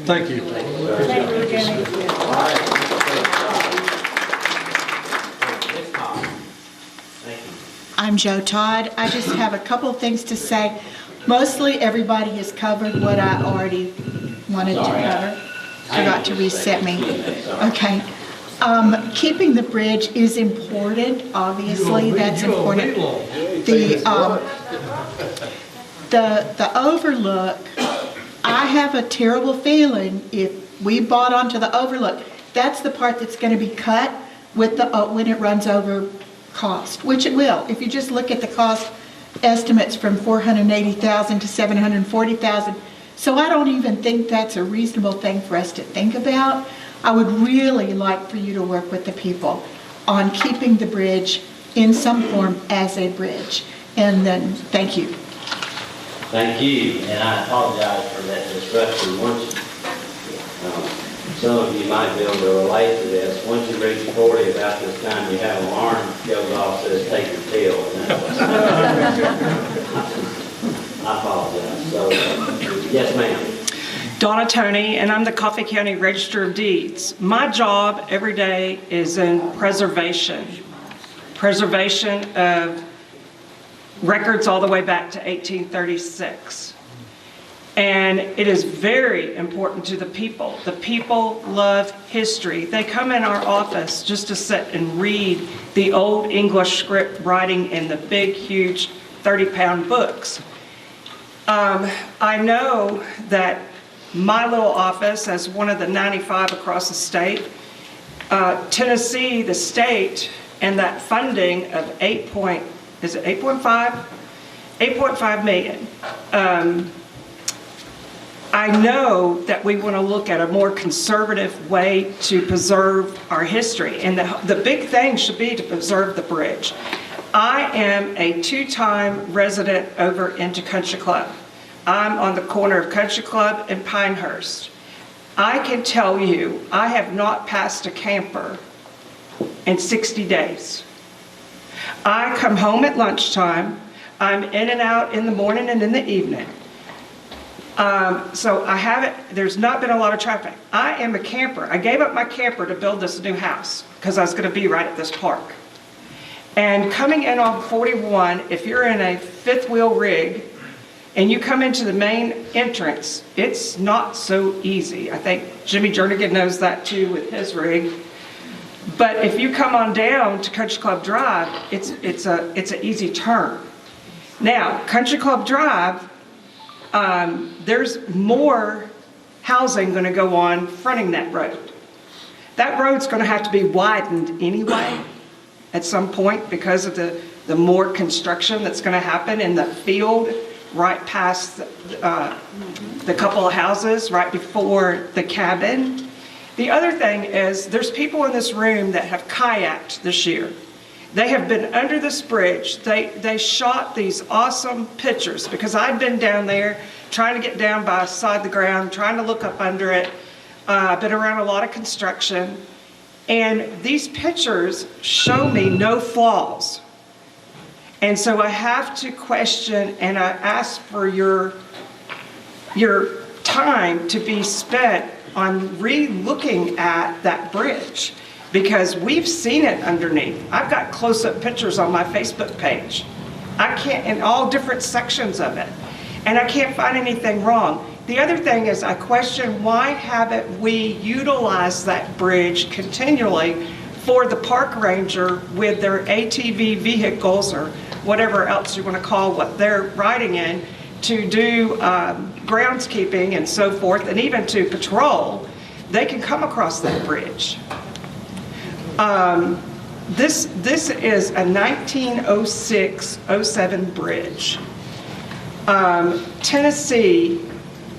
Thank you. I'm Joe Todd. I just have a couple of things to say. Mostly everybody has covered what I already wanted to cover. Forgot to reset me. Okay. Keeping the bridge is important, obviously, that's important. The overlook, I have a terrible feeling if we bought onto the overlook, that's the part that's going to be cut with when it runs over cost, which it will. If you just look at the cost estimates from $480,000 to $740,000. So I don't even think that's a reasonable thing for us to think about. I would really like for you to work with the people on keeping the bridge in some form as a bridge. And then, thank you. Thank you, and I apologize for that disruption. Some of you might be able to relate to this. Once you reach 40, about this time, you have an alarm goes off, says take your pill. I apologize. So, yes, ma'am. Donna Tony, and I'm the Coffee County Register of Deeds. My job every day is in preservation of records all the way back to 1836. And it is very important to the people. The people love history. They come in our office just to sit and read the old English script writing in the big, huge 30-pound books. I know that my little office, as one of the 95 across the state, Tennessee, the state, and that funding of 8.5 million. I know that we want to look at a more conservative way to preserve our history, and the big thing should be to preserve the bridge. I am a 2-time resident over into Country Club. I'm on the corner of Country Club and Pinehurst. I can tell you, I have not passed a camper in 60 days. I come home at lunchtime. I'm in and out in the morning and in the evening. So there's not been a lot of traffic. I am a camper. I gave up my camper to build this new house because I was going to be right at this park. And coming in on 41, if you're in a fifth wheel rig and you come into the main entrance, it's not so easy. I think Jimmy Jernigan knows that too with his rig. But if you come on down to Country Club Drive, it's an easy turn. Now, Country Club Drive, there's more housing going to go on fronting that road. That road's going to have to be widened anyway at some point because of the more construction that's going to happen in the field right past the couple of houses right before the cabin. The other thing is there's people in this room that have kayaked this year. They have been under this bridge. They shot these awesome pictures because I've been down there trying to get down by side the ground, trying to look up under it. I've been around a lot of construction. And these pictures show me no flaws. And so I have to question and I ask for your time to be spent on re-looking at that bridge because we've seen it underneath. I've got close-up pictures on my Facebook page. I can't, in all different sections of it. And I can't find anything wrong. The other thing is I question why haven't we utilized that bridge continually for the park ranger with their ATV vehicles or whatever else you want to call what they're riding in to do groundskeeping and so forth, and even to patrol. They can come across that bridge. This is a 1906-07 bridge. Tennessee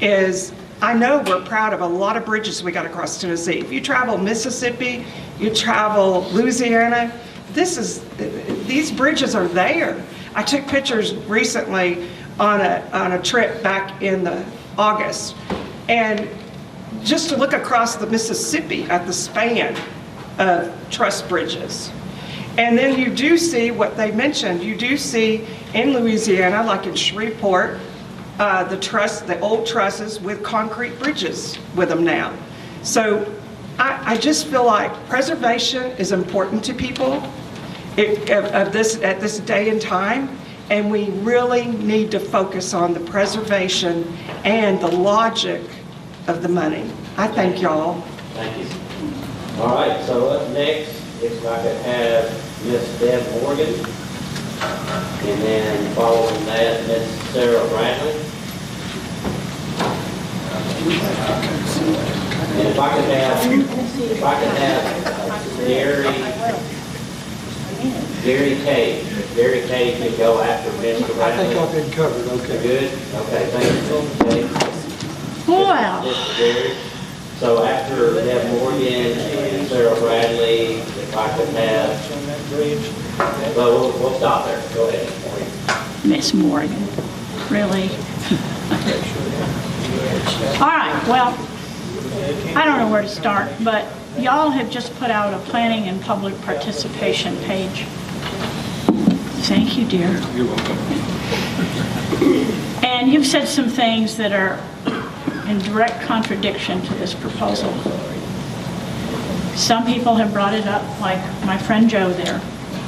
is, I know we're proud of a lot of bridges we got across Tennessee. If you travel Mississippi, you travel Louisiana, these bridges are there. I took pictures recently on a trip back in August, and just to look across the Mississippi at the span of truss bridges. And then you do see what they mentioned. You do see in Louisiana, like in Shreveport, the old trusses with concrete bridges with them now. So I just feel like preservation is important to people at this day and time, and we really need to focus on the preservation and the logic of the money. I thank y'all. Thank you. All right, so up next, if I could have Miss Deb Morgan, and then following that, Miss Sarah Bradley. And if I could have Gary Kay. Gary Kay could go after Mr. Bradley. I think I've been covered, okay. Good? Okay, thank you. Okay. Wow. Mr. Gary. So after Deb Morgan and Sarah Bradley, if I could have, well, we'll stop there. Go ahead. Miss Morgan, really? All right, well, I don't know where to start, but y'all have just put out a planning and public participation page. Thank you, dear. You're welcome. And you've said some things that are in direct contradiction to this proposal. Some people have brought it up, like my friend Joe there,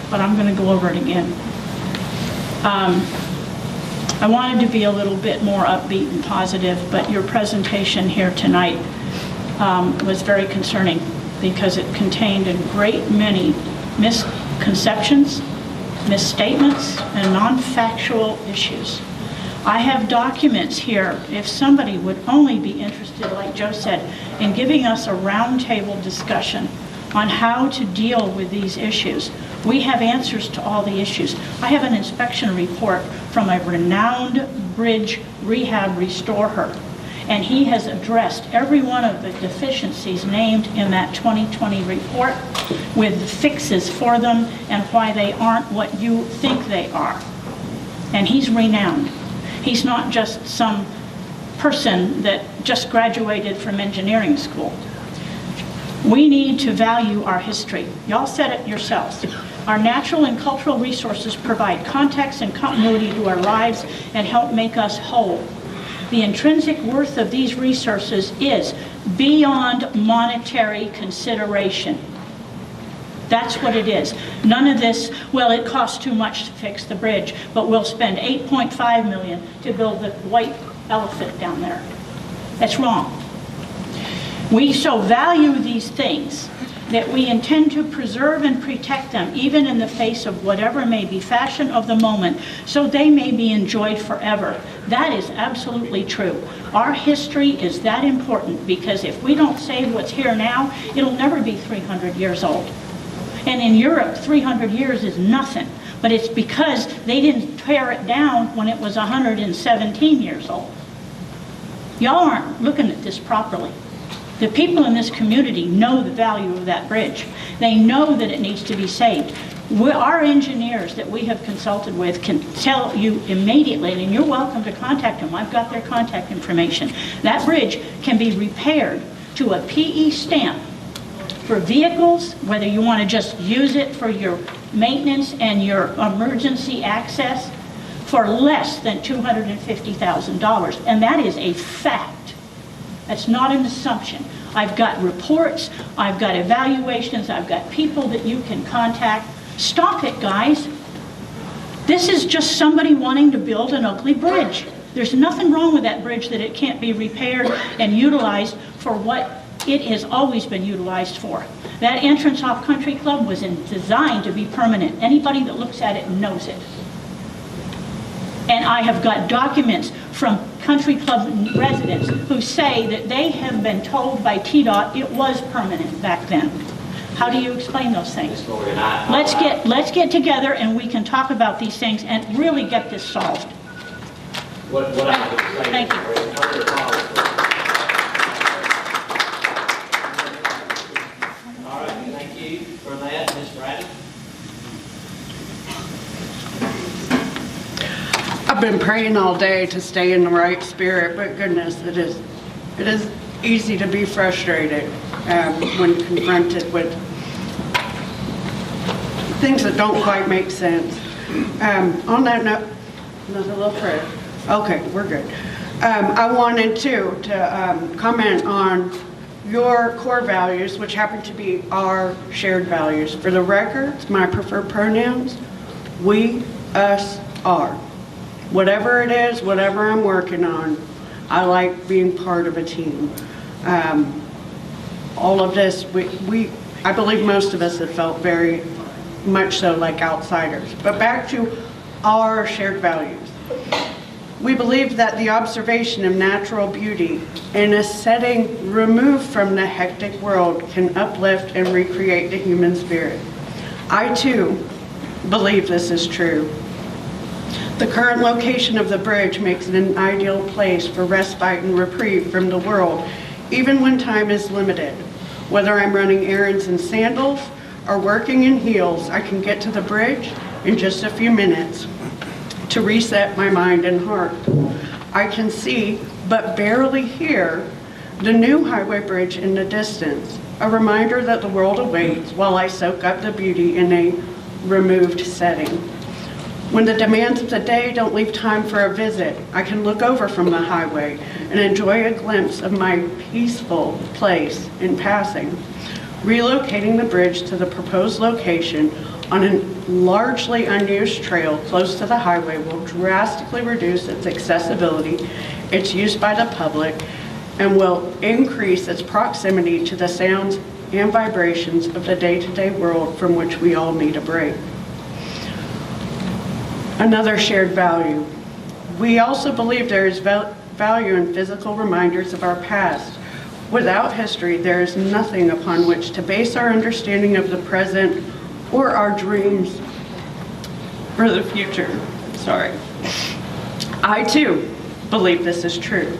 but I'm going to go over it again. I wanted to be a little bit more upbeat and positive, but your presentation here tonight was very concerning because it contained a great many misconceptions, misstatements, and non-factual issues. I have documents here, if somebody would only be interested, like Joe said, in giving us a roundtable discussion on how to deal with these issues. We have answers to all the issues. I have an inspection report from a renowned bridge rehab restorer, and he has addressed every one of the deficiencies named in that 2020 report with the fixes for them and why they aren't what you think they are. And he's renowned. He's not just some person that just graduated from engineering school. We need to value our history. Y'all said it yourselves. Our natural and cultural resources provide context and continuity to our lives and help make us whole. The intrinsic worth of these resources is beyond monetary consideration. That's what it is. None of this, well, it costs too much to fix the bridge, but we'll spend $8.5 million to build the white elephant down there. That's wrong. We so value these things that we intend to preserve and protect them, even in the face of whatever may be fashion of the moment, so they may be enjoyed forever. That is absolutely true. Our history is that important because if we don't save what's here now, it'll never be 300 years old. And in Europe, 300 years is nothing, but it's because they didn't tear it down when it was 117 years old. Y'all aren't looking at this properly. The people in this community know the value of that bridge. They know that it needs to be saved. Our engineers that we have consulted with can tell you immediately, and you're welcome to contact them. I've got their contact information. That bridge can be repaired to a PE stamp for vehicles, whether you want to just use it for your maintenance and your emergency access, for less than $250,000. And that is a fact. That's not an assumption. I've got reports, I've got evaluations, I've got people that you can contact. Stop it, guys. This is just somebody wanting to build an ugly bridge. There's nothing wrong with that bridge that it can't be repaired and utilized for what it has always been utilized for. That entrance off Country Club was designed to be permanent. Anybody that looks at it knows it. And I have got documents from Country Club residents who say that they have been told by TDOT it was permanent back then. How do you explain those things? Let's get together and we can talk about these things and really get this solved. Thank you. All right, thank you for that, Ms. Bradley. I've been praying all day to stay in the right spirit, but goodness, it is easy to be frustrated when confronted with things that don't quite make sense. On that note, another little prayer. Okay, we're good. I wanted to comment on your core values, which happen to be our shared values. For the record, my preferred pronouns, we, us, our. Whatever it is, whatever I'm working on, I like being part of a team. All of this, I believe most of us have felt very much so like outsiders. But back to our shared values. We believe that the observation of natural beauty in a setting removed from the hectic world can uplift and recreate the human spirit. I too believe this is true. The current location of the bridge makes it an ideal place for respite and reprieve from the world, even when time is limited. Whether I'm running errands in sandals or working in heels, I can get to the bridge in just a few minutes to reset my mind and heart. I can see, but barely hear, the new highway bridge in the distance, a reminder that the world awaits while I soak up the beauty in a removed setting. When the demands of the day don't leave time for a visit, I can look over from the highway and enjoy a glimpse of my peaceful place in passing. Relocating the bridge to the proposed location on a largely unused trail close to the highway will drastically reduce its accessibility, its use by the public, and will increase its proximity to the sounds and vibrations of the day-to-day world from which we all need a break. Another shared value. We also believe there is value in physical reminders of our past. Without history, there is nothing upon which to base our understanding of the present or our dreams for the future. Sorry. I too believe this is true.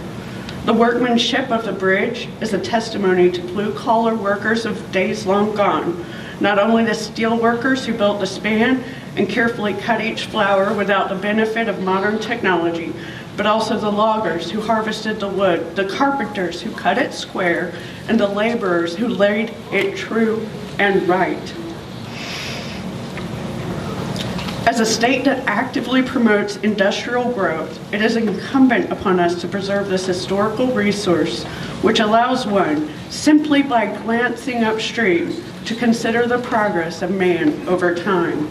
The workmanship of the bridge is a testimony to blue-collar workers of days long gone. Not only the steel workers who built the span and carefully cut each flower without the benefit of modern technology, but also the loggers who harvested the wood, the carpenters who cut it square, and the laborers who laid it true and right. As a state that actively promotes industrial growth, it is incumbent upon us to preserve this historical resource, which allows one, simply by glancing upstream, to consider the progress of man over time.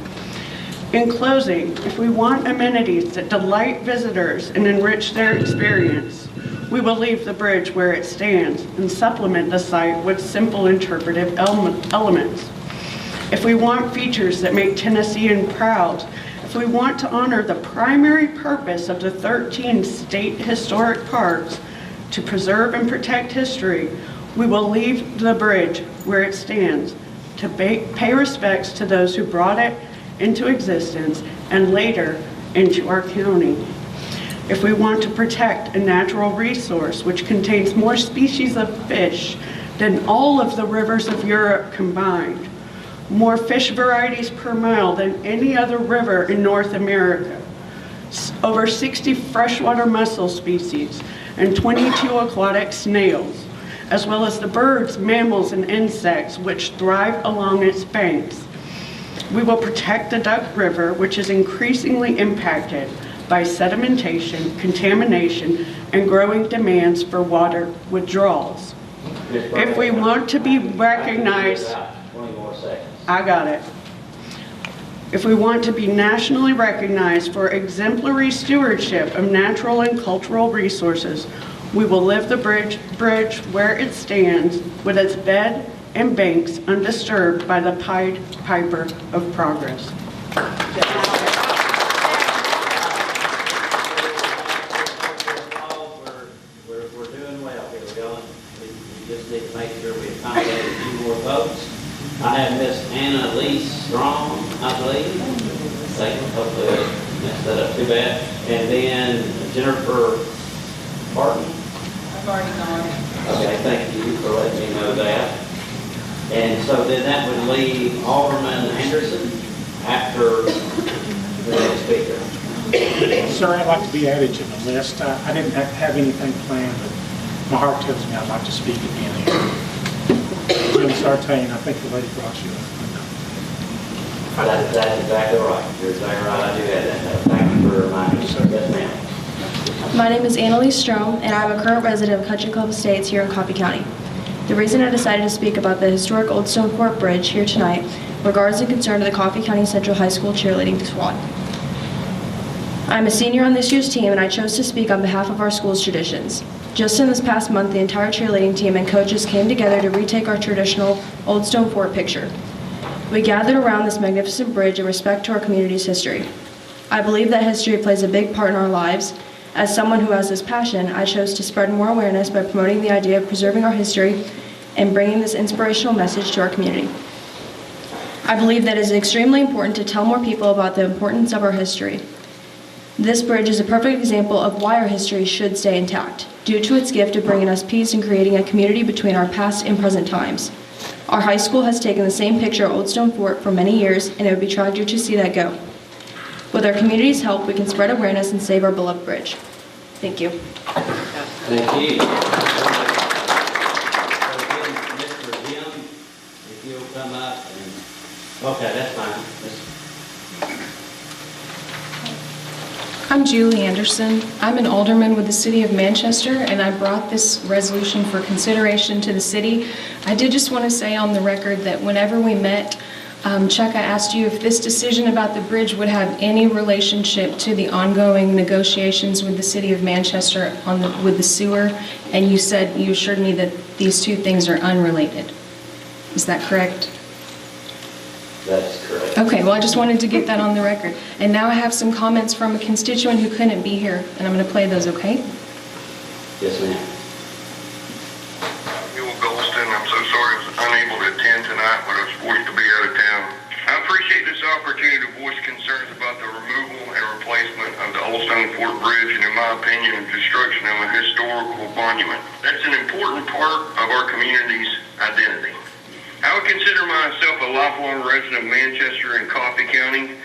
In closing, if we want amenities that delight visitors and enrich their experience, we will leave the bridge where it stands and supplement the site with simple interpretive elements. If we want features that make Tennessean proud, if we want to honor the primary purpose of the 13 state historic parks to preserve and protect history, we will leave the bridge where it stands to pay respects to those who brought it into existence and later into our county. If we want to protect a natural resource which contains more species of fish than all of the rivers of Europe combined, more fish varieties per mile than any other river in North America, over 60 freshwater mussel species, and 22 aquatic snails, as well as the birds, mammals, and insects which thrive along its banks. We will protect the Duck River, which is increasingly impacted by sedimentation, contamination, and growing demands for water withdrawals. If we want to be recognized, 20 more seconds. I got it. If we want to be nationally recognized for exemplary stewardship of natural and cultural resources, we will leave the bridge where it stands with its bed and banks undisturbed by the Pied Piper of progress. We're doing well here. We just need to make sure we accommodate a few more folks. I have Miss Anna Lee Strong, I believe. Hopefully I messed that up too bad. And then Jennifer Martin. I've already gone. Okay, thank you for letting me know that. And so then that would leave Alderman Anderson after the next speaker. Sir, I'd like to be added to the list. I didn't have anything planned, but my heart tells me I'd like to speak again here. Jim Sartain, I think the lady brought you up. That's exactly right. You're exactly right. I do have that. Thank you for reminding me. Yes, ma'am. My name is Annalie Strom, and I'm a current resident of Country Club Estates here in Coffee County. The reason I decided to speak about the historic Old Stone Fort Bridge here tonight regards the concern of the Coffee County Central High School cheerleading squad. I'm a senior on this year's team, and I chose to speak on behalf of our school's traditions. Just in this past month, the entire cheerleading team and coaches came together to retake our traditional Old Stone Fort picture. We gathered around this magnificent bridge in respect to our community's history. I believe that history plays a big part in our lives. As someone who has this passion, I chose to spread more awareness by promoting the idea of preserving our history and bringing this inspirational message to our community. I believe that it is extremely important to tell more people about the importance of our history. This bridge is a perfect example of why our history should stay intact, due to its gift of bringing us peace and creating a community between our past and present times. Our high school has taken the same picture of Old Stone Fort for many years, and it would be tragic to see that go. With our community's help, we can spread awareness and save our beloved bridge. Thank you. Thank you. Mr. Jim, if you'll come up and, okay, that's fine. I'm Julie Anderson. I'm an alderman with the City of Manchester, and I brought this resolution for consideration to the city. I did just want to say on the record that whenever we met, Chuck, I asked you if this decision about the bridge would have any relationship to the ongoing negotiations with the City of Manchester with the sewer, and you assured me that these two things are unrelated. Is that correct? That's correct. Okay, well, I just wanted to get that on the record. And now I have some comments from a constituent who couldn't be here, and I'm going to play those, okay? Yes, ma'am. Bill Goldston, I'm so sorry I was unable to attend tonight, but I was forced to be out of town. I appreciate this opportunity to voice concerns about the removal and replacement of the Old Stone Fort Bridge, and in my opinion, destruction of a historical monument. That's an important part of our community's identity. I would consider myself a lifelong resident of Manchester and Coffee County.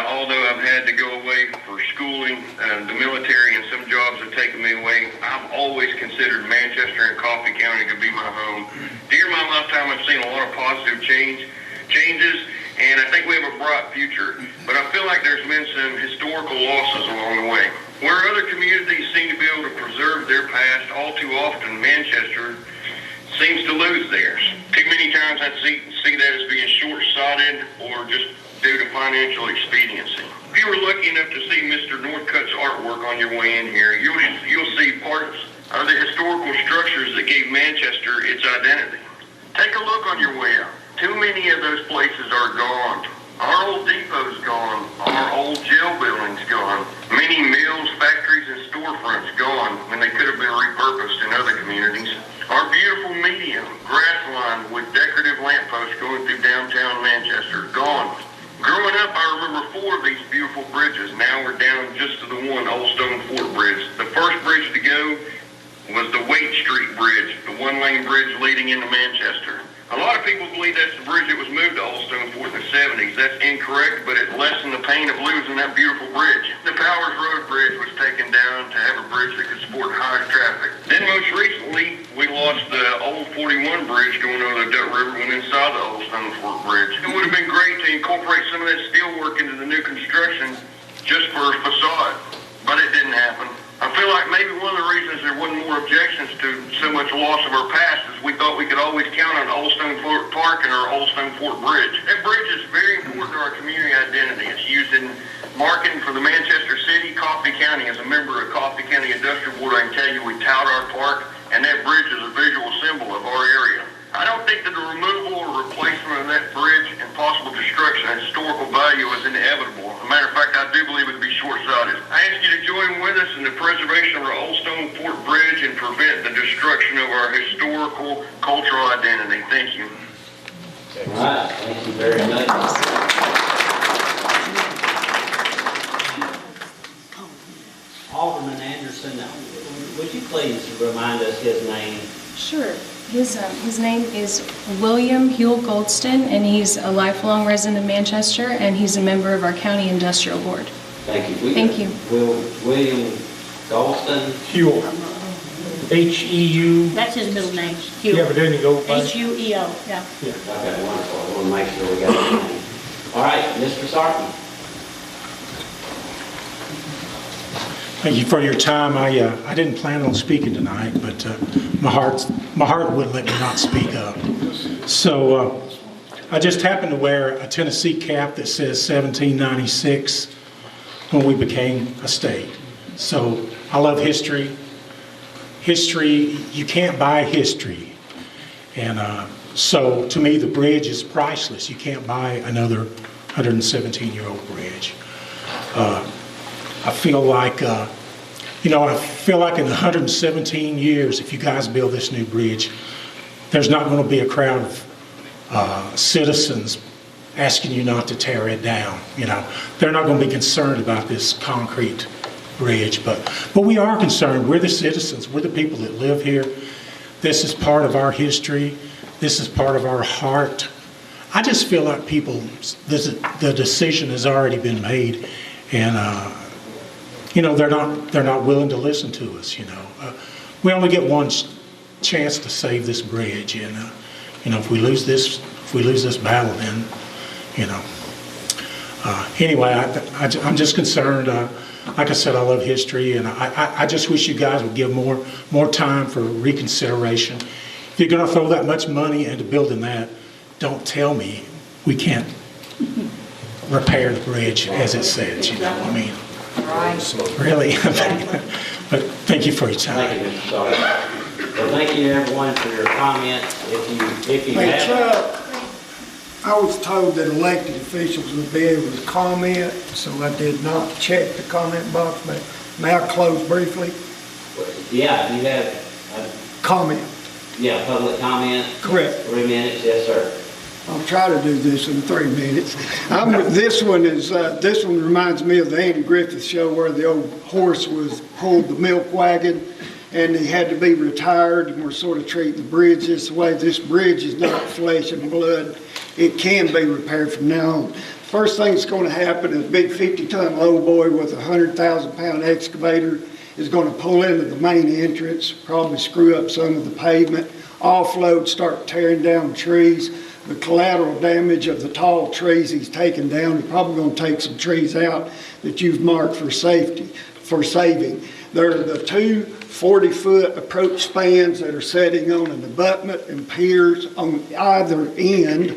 Although I've had to go away for schooling, the military, and some jobs have taken me away, I've always considered Manchester and Coffee County to be my home. During my lifetime, I've seen a lot of positive changes, and I think we have a bright future. But I feel like there's been some historical losses along the way. Where other communities seem to be able to preserve their past, all too often Manchester seems to lose theirs. Too many times I see that as being short-sighted or just due to financial expediency. If you were lucky enough to see Mr. Northcutt's artwork on your way in here, you'll see parts of the historical structures that gave Manchester its identity. Take a look on your way out. Too many of those places are gone. Our old depot's gone. Our old jail building's gone. Many mills, factories, and storefronts gone when they could have been repurposed in other communities. Our beautiful median, grass line with decorative lampposts going through downtown Manchester, gone. Growing up, I remember 4 of these beautiful bridges. Now we're down just to the one, Old Stone Fort Bridge. The first bridge to go was the Waite Street Bridge, the one-lane bridge leading into Manchester. A lot of people believe that's the bridge that was moved to Old Stone Fort in the 70s. That's incorrect, but it lessened the pain of losing that beautiful bridge. The Powers Road Bridge was taken down to have a bridge that could support high traffic. Then most recently, we lost the old 41 bridge going over the Duck River when inside the Old Stone Fort Bridge. It would have been great to incorporate some of that steel work into the new construction just for a facade, but it didn't happen. I feel like maybe one of the reasons there wasn't more objections to so much loss of our past is we thought we could always count on Old Stone Fort Park and our Old Stone Fort Bridge. That bridge is very important to our community identity. It's used in marketing for the Manchester City, Coffee County. As a member of Coffee County Industrial Board, I can tell you we tout our park, and that bridge is a visual symbol of our area. I don't think that the removal or replacement of that bridge and possible destruction of historical value is inevitable. As a matter of fact, I do believe it would be short-sighted. I ask you to join with us in the preservation of our Old Stone Fort Bridge and prevent the destruction of our historical, cultural identity. Thank you. All right, thank you very much. Alderman Anderson, would you please remind us his name? Sure. His name is William Huell Goldston, and he's a lifelong resident of Manchester, and he's a member of our County Industrial Board. Thank you. Thank you. William Goldston. Huell. H-E-U. That's his middle name. Yeah, but didn't he go by? H-U-E-L, yeah. Okay, wonderful. I want to make sure we got his name. All right, Mr. Sarton. Thank you for your time. I didn't plan on speaking tonight, but my heart wouldn't let me not speak up. So I just happened to wear a Tennessee cap that says 1796 when we became a state. So I love history. History, you can't buy history. And so to me, the bridge is priceless. You can't buy another 117-year-old bridge. I feel like, I feel like in 117 years, if you guys build this new bridge, there's not going to be a crowd of citizens asking you not to tear it down. They're not going to be concerned about this concrete bridge, but we are concerned. We're the citizens. We're the people that live here. This is part of our history. This is part of our heart. I just feel like the decision has already been made, and they're not willing to listen to us. We only get one chance to save this bridge, and if we lose this battle, then anyway, I'm just concerned. like I said, I love history, and I just wish you guys would give more time for reconsideration. If you're going to throw that much money into building that, don't tell me we can't repair the bridge as it says, you know, I mean, really. But thank you for your time. Thank you, Mr. Sargent. Well, thank you everyone for your comments. If you Hey, have. Chuck, I was told that elected officials would be able to comment, so I did not check the comment box, but may I close briefly? Yeah, you have. Comment. Yeah, public comment. Correct. 3 minutes, yes, sir. I'll try to do this in 3 minutes. This one reminds me of the Andy Griffith Show where the old horse pulled the milk wagon and he had to be retired, and we're sort of treating the bridge this way. This bridge is not flesh and blood. It can be repaired from now on. First thing that's going to happen is a big 50-ton low boy with a 100,000-pound excavator is going to pull into the main entrance, probably screw up some of the pavement, offload, start tearing down trees. The collateral damage of the tall trees he's taken down, he's probably going to take some trees out that you've marked for safety, for saving. There are the two 40-foot approach spans that are setting on an abutment and piers on either end,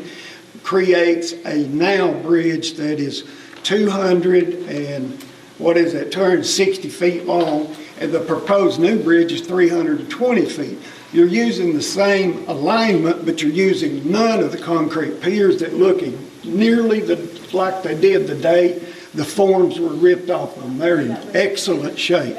creates a now bridge that is 260 feet long, and the proposed new bridge is 320 feet. You're using the same alignment, but you're using none of the concrete piers that look nearly like they did the day the forms were ripped off of them. They're in excellent shape.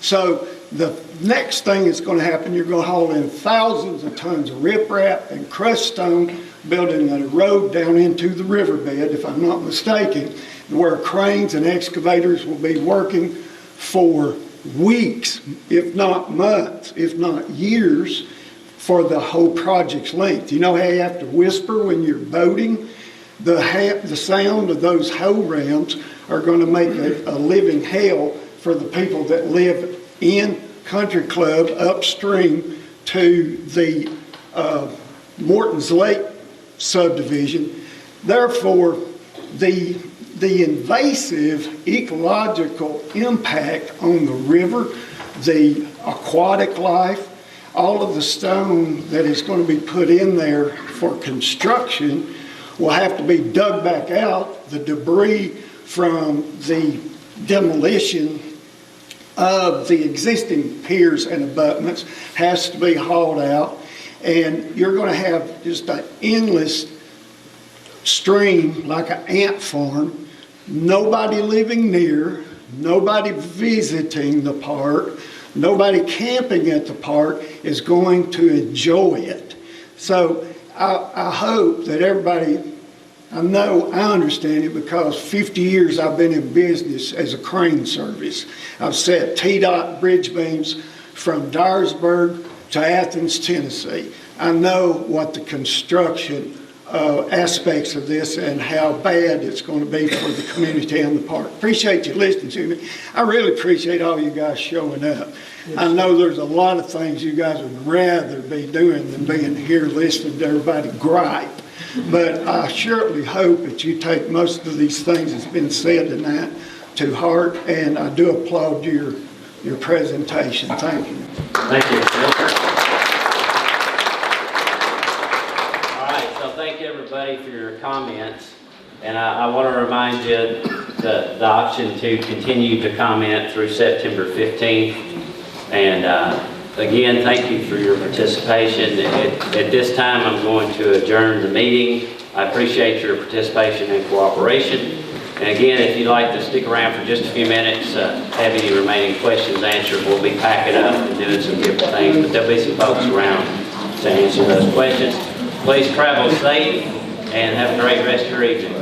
So the next thing that's going to happen, you're going to haul in thousands of tons of riprap and crushed stone, building a road down into the riverbed, if I'm not mistaken, where cranes and excavators will be working for weeks, if not months, if not years, for the whole project's length. You know how you have to whisper when you're boating? The sound of those hoe rams are going to make a living hell for the people that live in Country Club upstream to the Morton's Lake subdivision. Therefore, the invasive ecological impact on the river, the aquatic life, all of the stone that is going to be put in there for construction will have to be dug back out. The debris from the demolition of the existing piers and abutments has to be hauled out, and you're going to have just an endless stream like an ant farm. Nobody living near, nobody visiting the park, nobody camping at the park is going to enjoy it. So I hope that everybody, I know I understand it because 50 years I've been in business as a crane service. I've set T-dot bridge beams from Dyersburg to Athens, Tennessee. I know what the construction aspects of this and how bad it's going to be for the community and the park. Appreciate you listening to me. I really appreciate all you guys showing up. I know there's a lot of things you guys would rather be doing than being here listening to everybody gripe. But I surely hope that you take most of these things that's been said tonight to heart, and I do applaud your presentation. Thank you. Thank you. Thank everybody for your comments, and I want to remind you the option to continue to comment through September 15th. And again, thank you for your participation. At this time, I'm going to adjourn the meeting. I appreciate your participation and cooperation. And again, if you'd like to stick around for just a few minutes, have any remaining questions answered, we'll be packing up and doing some different things, but there'll be some folks around to answer those questions. Please travel safe and have a great rest of your evening.